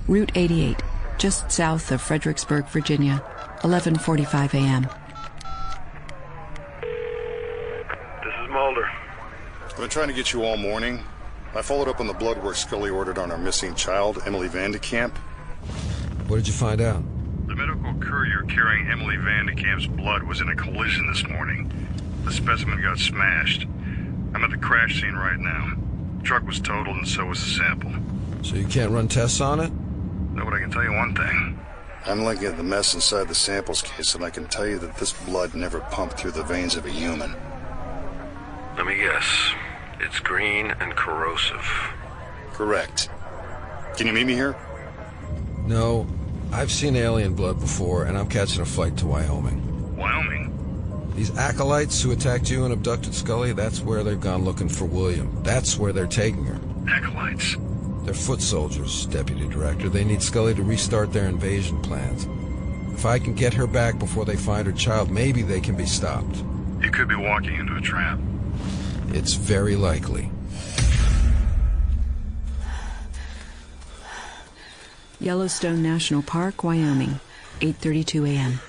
Route 88, just south of Fredericksburg, Virginia, 11:45 a.m. Mulder. I've been trying to get you all morning. I followed up on the blood work Scully ordered on our missing child, Emily Vandekamp. What did you find out? The medical courier carrying Emily Vandekamp's blood was in a collision this morning. The specimen got smashed. I'm at the crash scene right now. The truck was totaled and so was the sample. So you can't run tests on it? No, but I can tell you one thing. I'm looking at the mess inside the samples case, and I can tell you that this blood never pumped through the veins of a human. Let me guess. It's green and corrosive. Correct. Can you meet me here? No. I've seen alien blood before, and I'm catching a flight to Wyoming. Wyoming? These acolytes who attacked you and abducted Scully, that's where they've gone looking for William. That's where they're taking her. Acolytes? They're foot soldiers, Deputy Director. They need Scully to restart their invasion plans. If I can get her back before they find her child, maybe they can be stopped. You could be walking into a trap. It's very likely. Yellowstone National Park, Wyoming, 8:32 a.m.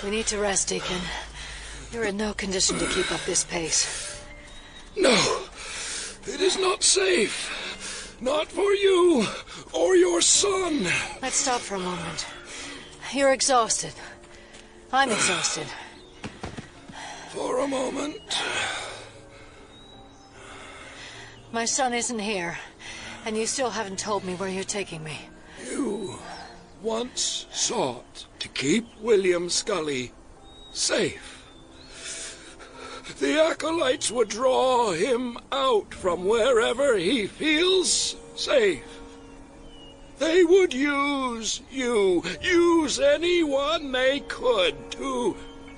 We need to rest, Deacon. You're in no condition to keep up this pace. No, it is not safe. Not for you or your son. Let's stop for a moment. You're exhausted. I'm exhausted. For a moment. My son isn't here, and you still haven't told me where you're taking me. You once sought to keep William Scully safe. The acolytes would draw him out from wherever he feels safe. They would use you, use anyone they could to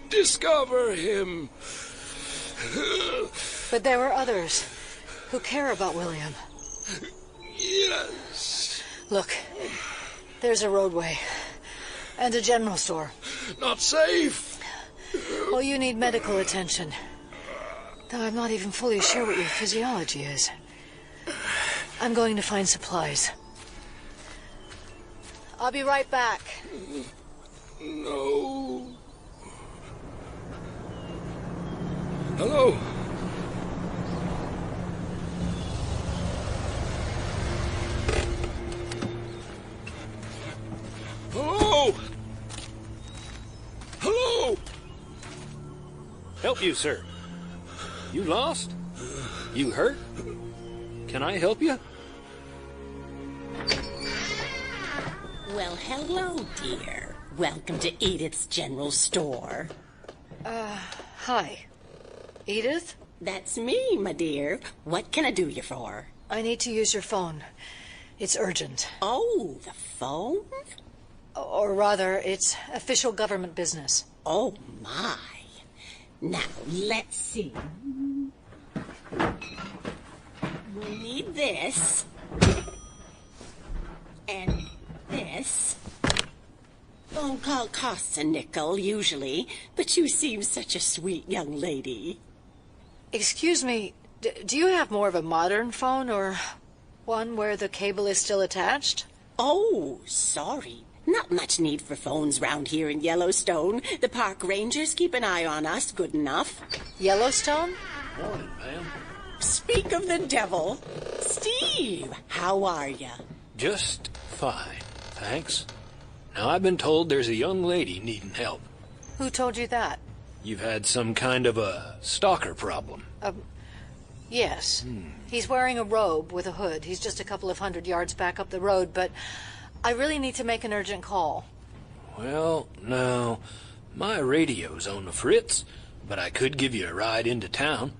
discover him. But there were others who care about William. Yes. Look, there's a roadway and a general store. Not safe. Well, you need medical attention. Though I'm not even fully sure what your physiology is. I'm going to find supplies. I'll be right back. No. Hello? Hello? Hello? Help you, sir. You lost? You hurt? Can I help you? Well, hello, dear. Welcome to Edith's General Store. Hi. Edith? That's me, my dear. What can I do you for? I need to use your phone. It's urgent. Oh, the phone? Or rather, it's official government business. Oh, my. Now, let's see. We'll need this. And this. Phone call costs a nickel, usually, but you seem such a sweet young lady. Excuse me, do you have more of a modern phone, or one where the cable is still attached? Oh, sorry. Not much need for phones round here in Yellowstone. The park rangers keep an eye on us good enough. Yellowstone? Morning, ma'am. Speak of the devil. Steve, how are you? Just fine, thanks. Now, I've been told there's a young lady needing help. Who told you that? You've had some kind of a stalker problem. Yes. He's wearing a robe with a hood. He's just a couple of 100 yards back up the road, but I really need to make an urgent call. Well, no. My radio's on the fritz, but I could give you a ride into town.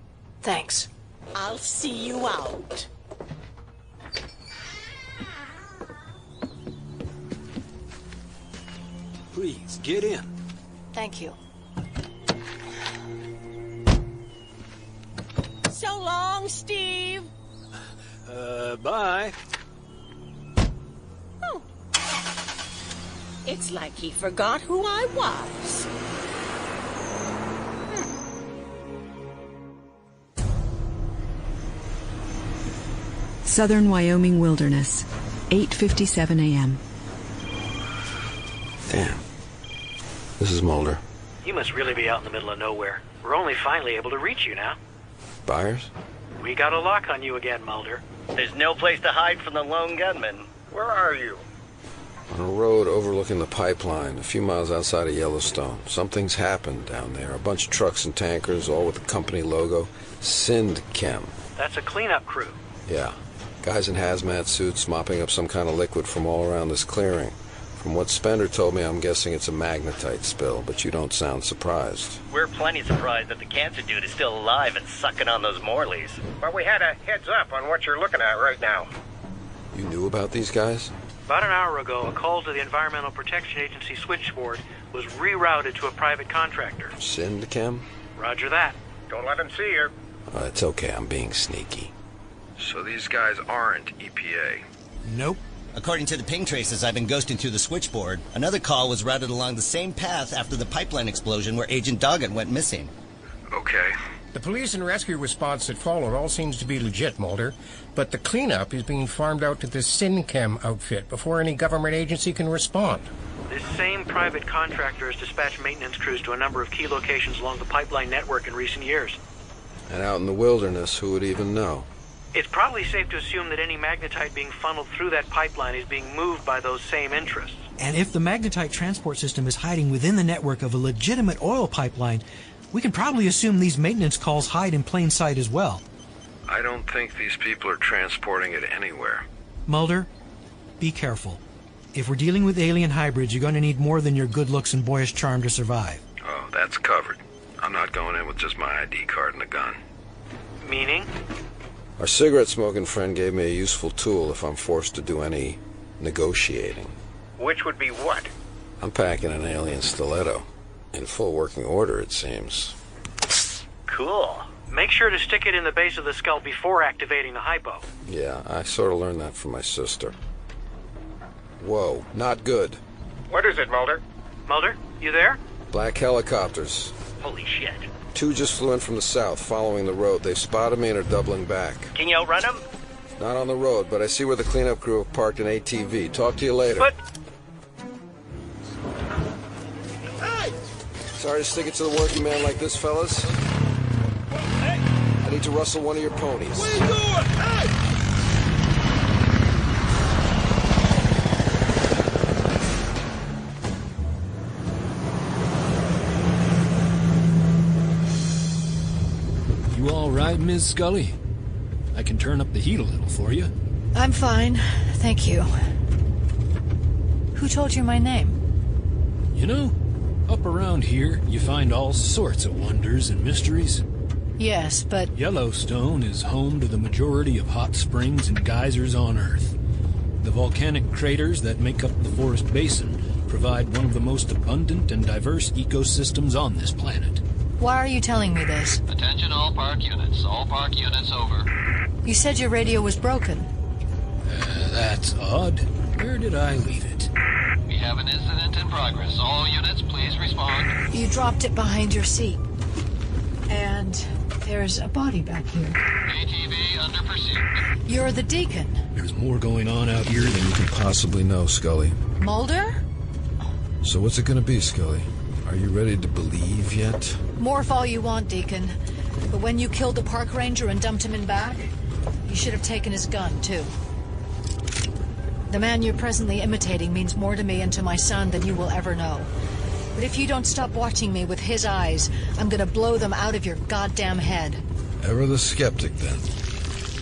Thanks. I'll see you out. Please, get in. Thank you. So long, Steve. Bye. Oh. It's like he forgot who I was. Southern Wyoming Wilderness, 8:57 a.m. Damn. This is Mulder. You must really be out in the middle of nowhere. We're only finally able to reach you now. Byers? We got a lock on you again, Mulder. There's no place to hide from the lone gunman. Where are you? On a road overlooking the pipeline, a few miles outside of Yellowstone. Something's happened down there. A bunch of trucks and tankers, all with the company logo. Syndchem. That's a cleanup crew. Yeah. Guys in hazmat suits mopping up some kind of liquid from all around this clearing. From what Spender told me, I'm guessing it's a magnetite spill, but you don't sound surprised. We're plenty surprised that the cancer dude is still alive and sucking on those Morleys. But we had a heads up on what you're looking at right now. You knew about these guys? About an hour ago, a call to the Environmental Protection Agency switchboard was rerouted to a private contractor. Syndchem? Roger that. Don't let him see you. It's okay, I'm being sneaky. So these guys aren't EPA? Nope. According to the ping traces I've been ghosting through the switchboard, another call was routed along the same path after the pipeline explosion where Agent Doggett went missing. Okay. The police and rescue response that followed all seems to be legit, Mulder, but the cleanup is being farmed out to this Syndchem outfit before any government agency can respond. This same private contractor has dispatched maintenance crews to a number of key locations along the pipeline network in recent years. And out in the wilderness, who would even know? It's probably safe to assume that any magnetite being funneled through that pipeline is being moved by those same interests. And if the magnetite transport system is hiding within the network of a legitimate oil pipeline, we can probably assume these maintenance calls hide in plain sight as well. I don't think these people are transporting it anywhere. Mulder, be careful. If we're dealing with alien hybrids, you're going to need more than your good looks and boyish charm to survive. Oh, that's covered. I'm not going in with just my ID card and a gun. Meaning? Our cigarette-smoking friend gave me a useful tool if I'm forced to do any negotiating. Which would be what? I'm packing an alien stiletto. In full working order, it seems. Cool. Make sure to stick it in the base of the skull before activating the hypo. Yeah, I sort of learned that from my sister. Whoa, not good. What is it, Mulder? Mulder, you there? Black helicopters. Holy shit. 2 just flew in from the south, following the road. They've spotted me and are doubling back. Can you outrun them? Not on the road, but I see where the cleanup crew have parked an ATV. Talk to you later. But... Sorry to stick it to the working man like this, fellas. I need to rustle one of your ponies. Where you going? Hey! You all right, Ms. Scully? I can turn up the heat a little for you. I'm fine, thank you. Who told you my name? You know, up around here, you find all sorts of wonders and mysteries. Yes, but... Yellowstone is home to the majority of hot springs and geysers on Earth. The volcanic craters that make up the forest basin provide one of the most abundant and diverse ecosystems on this planet. Why are you telling me this? Attention all park units. All park units over. You said your radio was broken. That's odd. Where did I leave it? We have an incident in progress. All units, please respond. You dropped it behind your seat. And there's a body back here. ATV under pursuit. You're the deacon. There's more going on out here than you can Possibly know, Scully. Mulder? So what's it gonna be, Scully? Are you ready to believe yet? Morph all you want, Deacon. But when you killed the park ranger and dumped him in back, you should have taken his gun, too. The man you're presently imitating means more to me and to my son than you will ever know. But if you don't stop watching me with his eyes, I'm gonna blow them out of your goddamn head. Ever the skeptic, then.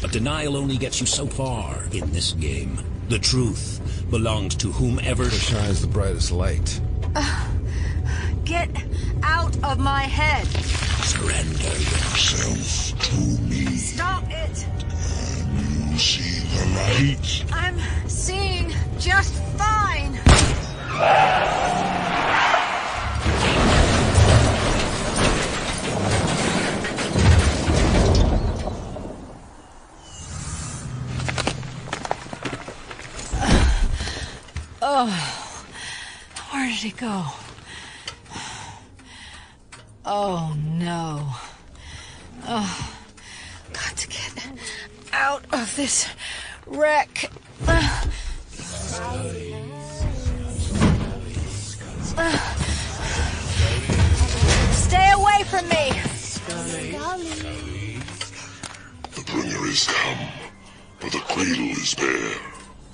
But denial only gets you so far in this game. The truth belongs to whomever shines the brightest light. Get out of my head! Surrender yourself to me. Stop it! Can you see the light? I'm seeing just fine! Oh, where did he go? Oh, no. Oh, got to get out of this wreck. from me! The bringer is come, but the cradle is bare.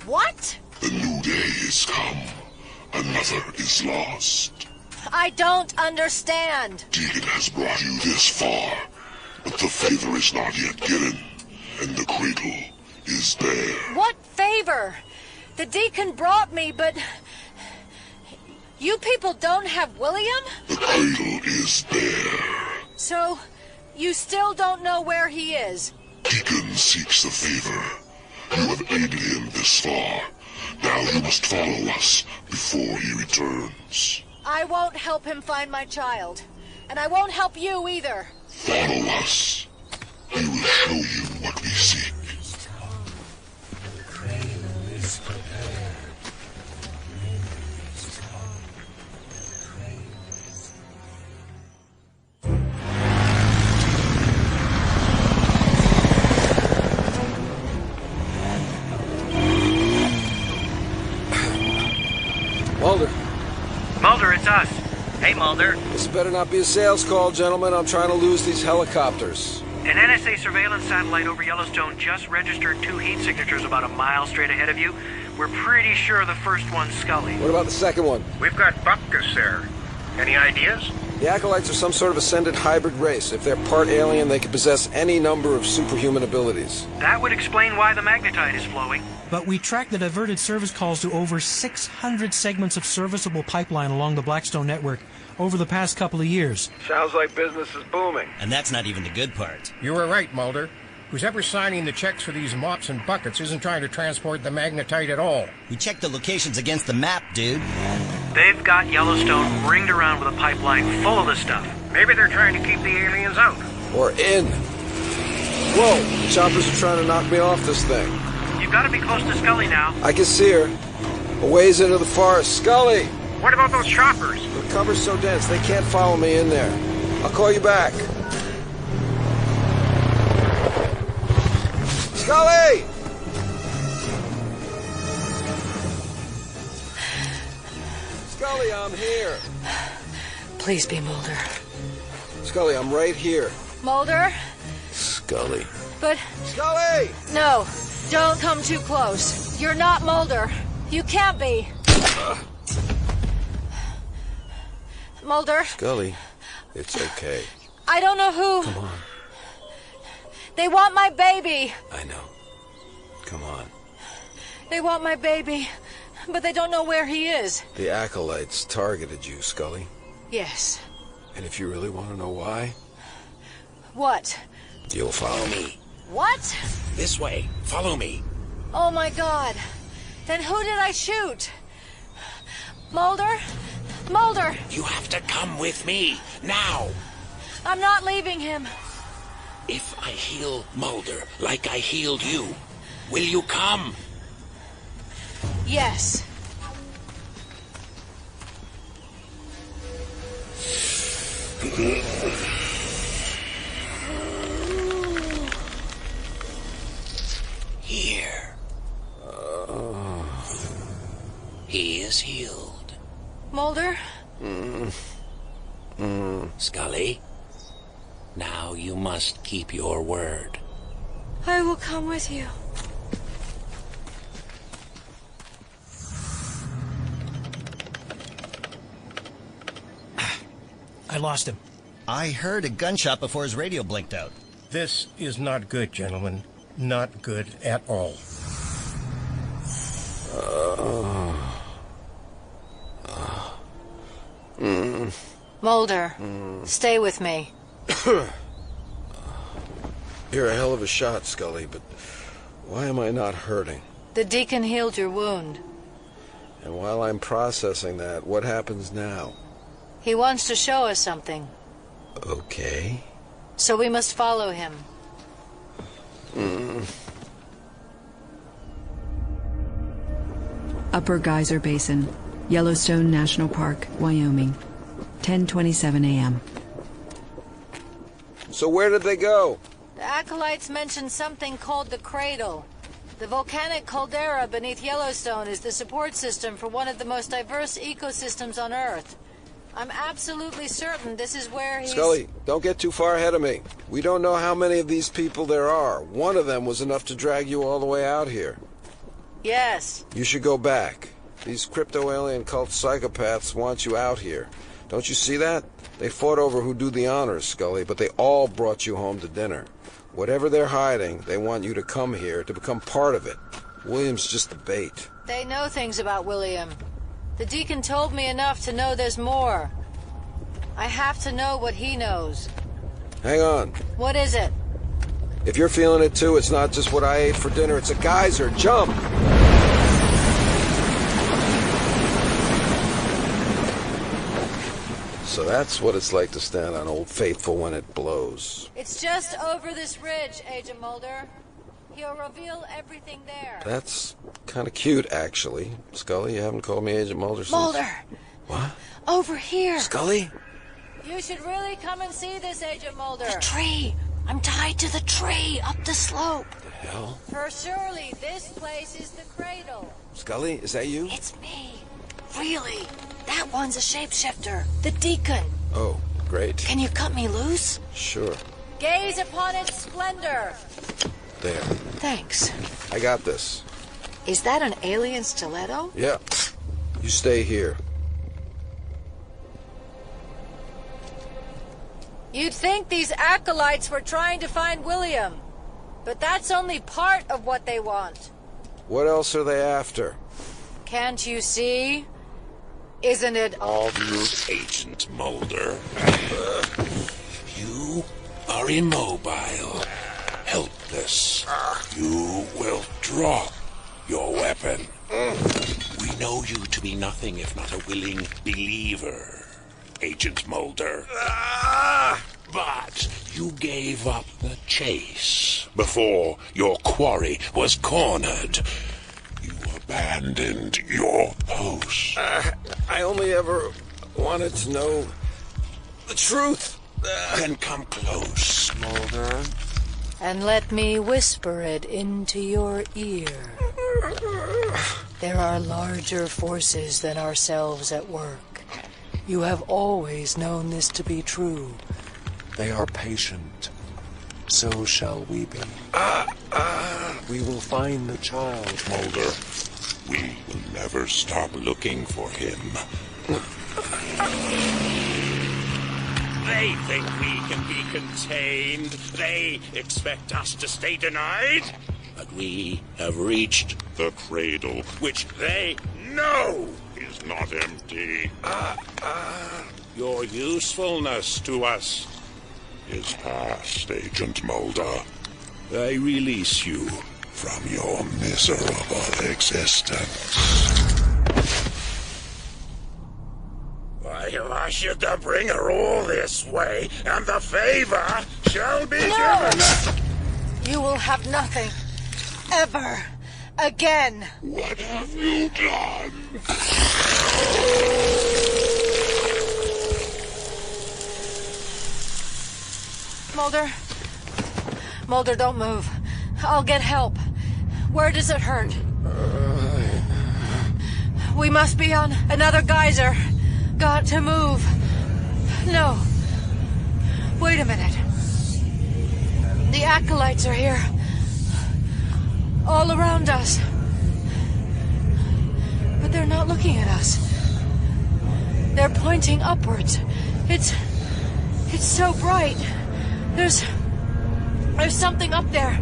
What? The new day is come. Another is lost. I don't understand. Deacon has brought you this far, but the favor is not yet given, and the cradle is bare. What favor? The deacon brought me, but... You people don't have William? The cradle is bare. So, you still don't know where he is? Deacon seeks the favor. You have aided him this far. Now you must follow us before he returns. I won't help him find my child. And I won't help you either. Follow us. We will show you what we seek. Mulder. Mulder, it's us. Hey, Mulder. This better not be a sales call, gentlemen. I'm trying to lose these helicopters. An NSA surveillance satellite over Yellowstone just registered 2 heat signatures about a mile straight ahead of you. We're pretty sure the first one's Scully. What about the second one? We've got Bupkus there. Any ideas? The Acolytes are some sort of ascended hybrid race. If they're part alien, they could possess any number of superhuman abilities. That would explain why the magnetite is flowing. But we tracked the diverted service calls to over 600 segments of serviceable pipeline along the Blackstone network over the past couple of years. Sounds like business is booming. And that's not even the good part. You were right, Mulder. Who's ever signing the checks for these mops and buckets isn't trying to transport the magnetite at all. We checked the locations against the map, dude. They've got Yellowstone ringed around with a pipeline full of this stuff. Maybe they're trying to keep the aliens out. Or in. Whoa, the choppers are trying to knock me off this thing. You've got to be close to Scully now. I can see her. A ways into the forest. Scully! What about those choppers? The cover's so dense, they can't follow me in there. I'll call you back. Scully! Scully, I'm here. Please be Mulder. Scully, I'm right here. Mulder? Scully. But... Scully! No, don't come too close. You're not Mulder. You can't be. Mulder? Scully, it's okay. I don't know who. Come on. They want my baby. I know. Come on. They want my baby, but they don't know where he is. The Acolytes targeted you, Scully. Yes. And if you really want to know why, What? you'll follow me. What? This way. Follow me. Oh my God. Then who did I shoot? Mulder? Mulder! You have to come with me. Now. I'm not leaving him. If I heal Mulder like I healed you, will you come? Yes. Here. He is healed. Mulder? Scully, now you must keep your word. I will come with you. I lost him. I heard a gunshot before his radio blinked out. This is not good, gentlemen. Not good at all. Mulder, stay with me. You're a hell of a shot, Scully, but why am I not hurting? The deacon healed your wound. And while I'm processing that, what happens now? He wants to show us something. Okay. So we must follow him. Upper Geyser Basin, Yellowstone National Park, Wyoming, 10:27 a.m. So where did they go? The Acolytes mentioned something called the Cradle. The volcanic caldera beneath Yellowstone is the support system for one of the most diverse ecosystems on Earth. I'm absolutely certain this is where he's... Scully, don't get too far ahead of me. We don't know how many of these people there are. One of them was enough to drag you all the way out here. Yes. You should go back. These crypto-alien cult psychopaths want you out here. Don't you see that? They fought over who'd do the honors, Scully, but they all brought you home to dinner. Whatever they're hiding, they want you to come here to become part of it. William's just the bait. They know things about William. The deacon told me enough to know there's more. I have to know what he knows. Hang on. What is it? If you're feeling it too, it's not just what I ate for dinner, it's a geyser. Jump! So that's what it's like to stand on Old Faithful when it blows. It's just over this ridge, Agent Mulder. He'll reveal everything there. That's kind of cute, actually. Scully, you haven't called me Agent Mulder since... Mulder! What? Over here! Scully? You should really come and see this, Agent Mulder. The tree! I'm tied to the tree up the slope. The hell? For surely this place is the cradle. Scully, is that you? It's me. Really? That one's a shapeshifter. The deacon. Oh, great. Can you cut me loose? Sure. Gaze upon its splendor. There. Thanks. I got this. Is that an alien stiletto? Yeah. You stay here. You'd think these acolytes were trying to find William. But that's only part of what they want. What else are they after? Can't you see? Isn't it obvious, Agent Mulder? You are immobile, helpless. You will drop your weapon. We know you to be nothing if not a willing believer, Agent Mulder. But you gave up the chase before your quarry was cornered. You abandoned your post. I only ever wanted to know the truth. Then come close, Mulder. And let me whisper it into your ear. There are larger forces than ourselves at work. You have always known this to be true. They are patient. So shall we be. We will find the child, Mulder. We will never stop looking for him. They think we can be contained. They expect us to stay denied. But we have reached the cradle, which they know is not empty. Your usefulness to us is past, Agent Mulder. I release you from your miserable existence. I have asked you to bring her all this way, and the favor shall be given. You will have nothing. Ever. Again. What have you done? Mulder. Mulder, don't move. I'll get help. Where does it hurt? We must be on another geyser. Got to move. No. Wait a minute. The acolytes are here. All around us. But they're not looking at us. They're pointing upwards. It's so bright. There's something up there.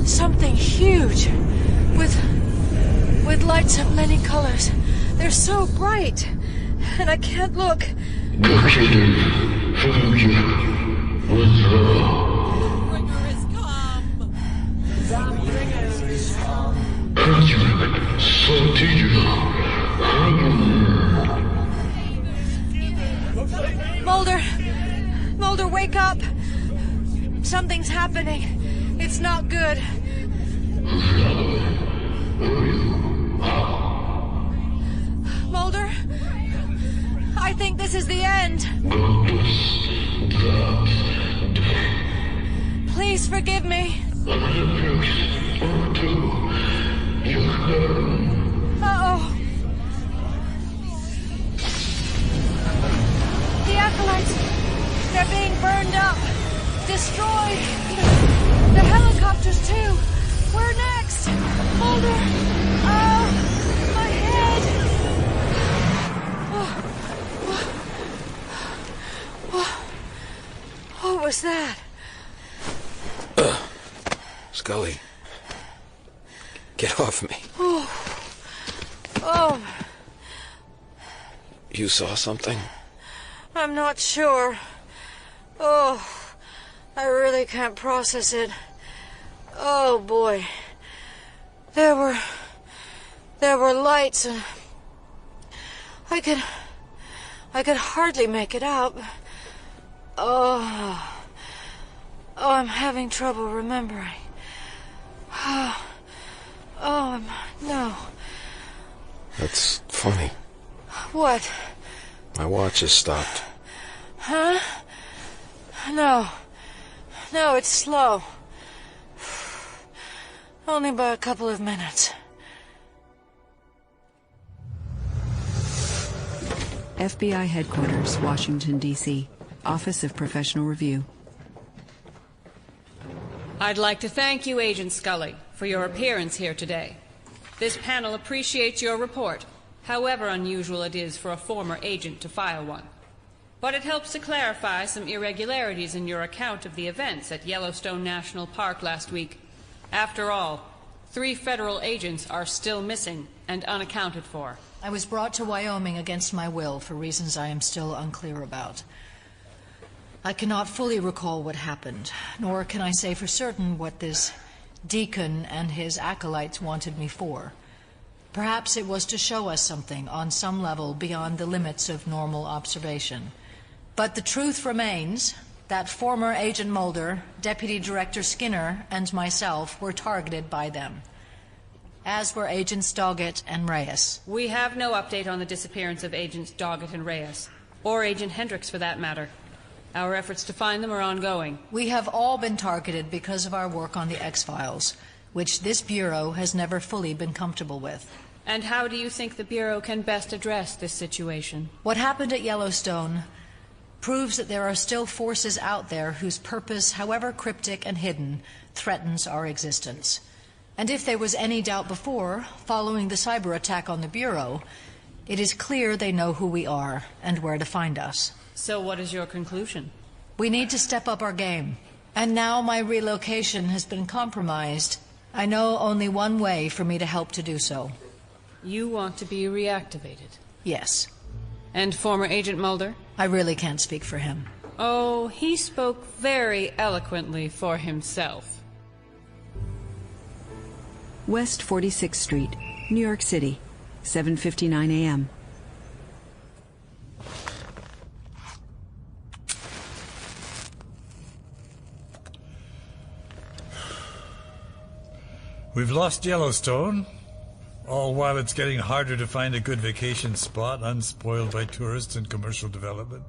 Something huge. With lights of many colors. They're so bright. And I can't look. Mulder, wake up. Something's happening. It's not good. Mulder, I think this is the end. Please forgive me. Uh-oh. acolytes, they're being burned up, destroyed. The helicopters, too. We're next. Mulder. Oh, my head. What was that? Scully. Get off me. Oh, You saw something? I'm not sure. Oh, I really can't process it. Oh, boy. There were lights, and I could hardly make it out. Oh, I'm having trouble remembering. No. That's funny. What? My watch has stopped. Huh? No, it's slow. Only by a couple of minutes. FBI Headquarters, Washington, D.C. Office of Professional Review. I'd like to thank you, Agent Scully, for your appearance here today. This panel appreciates your report, however unusual it is for a former agent to file one. But it helps to clarify some irregularities in your account of the events at Yellowstone National Park last week. After all, 3 federal agents are still missing and unaccounted for. I was brought to Wyoming against my will for reasons I am still unclear about. I cannot fully recall what happened, nor can I say for certain what this deacon and his acolytes wanted me for. Perhaps it was to show us something on some level beyond the limits of normal observation. But the truth remains that former Agent Mulder, Deputy Director Skinner, and myself were targeted by them, as were Agents Doggett and Reyes. We have no update on the disappearance of Agents Doggett and Reyes, or Agent Hendricks for that matter. Our efforts to find them are ongoing. We have all been targeted because of our work on the X-Files, which this Bureau has never fully been comfortable with. And how do you think the Bureau can best address this situation? What happened at Yellowstone proves that there are still forces out there whose purpose, however cryptic and hidden, threatens our existence. And if there was any doubt before, following the cyber attack on the Bureau, it is clear they know who we are and where to find us. So what is your conclusion? We need to step up our game. And now my relocation has been compromised. I know only one way for me to help to do so. You want to be reactivated? Yes. And former Agent Mulder? I really can't speak for him. Oh, he spoke very eloquently for himself. West 46th Street, New York City, 7:59 a.m. We've lost Yellowstone, all while it's getting harder to find a good vacation spot unspoiled by tourists and commercial development.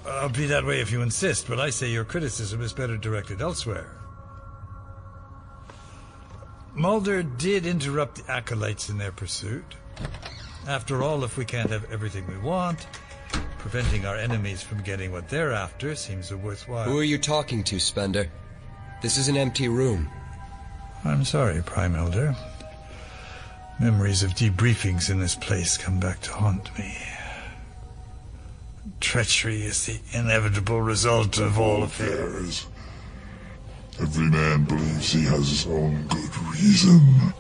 I'll be that way if you insist, but I say your criticism is better directed elsewhere. Mulder did interrupt the acolytes in their pursuit. After all, if we can't have everything we want, preventing our enemies from getting what they're after seems a worthwhile... Who are you talking to, Spender? This is an empty room. I'm sorry, Prime Elder. Memories of debriefings in this place come back to haunt me. Treachery is the inevitable result of all affairs. Every man believes he has his own good reason.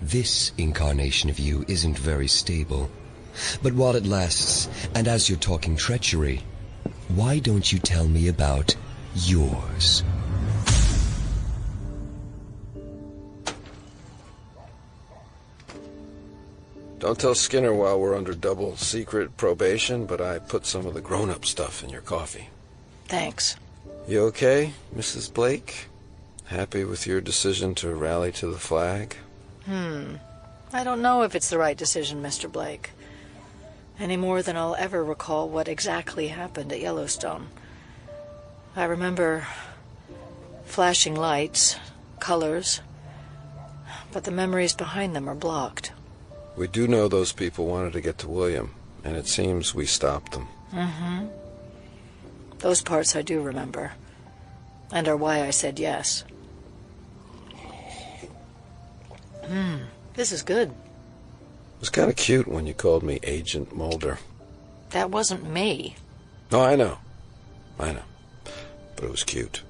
This incarnation of you isn't very stable. But while it lasts, and as you're talking treachery, why don't you tell me about yours? Don't tell Skinner while we're under double secret probation, but I put some of the grown-up stuff in your coffee. Thanks. You okay, Mrs. Blake? Happy with your decision to rally to the flag? I don't know if it's the right decision, Mr. Blake. Any more than I'll ever recall what exactly happened at Yellowstone. I remember flashing lights, colors, but the memories behind them are blocked. We do know those people wanted to get to William, and it seems we stopped them. Mm-hmm. Those parts I do remember, and are why I said yes. This is good. It was kind of cute when you called me Agent Mulder. That wasn't me. Oh, I know. But it was cute.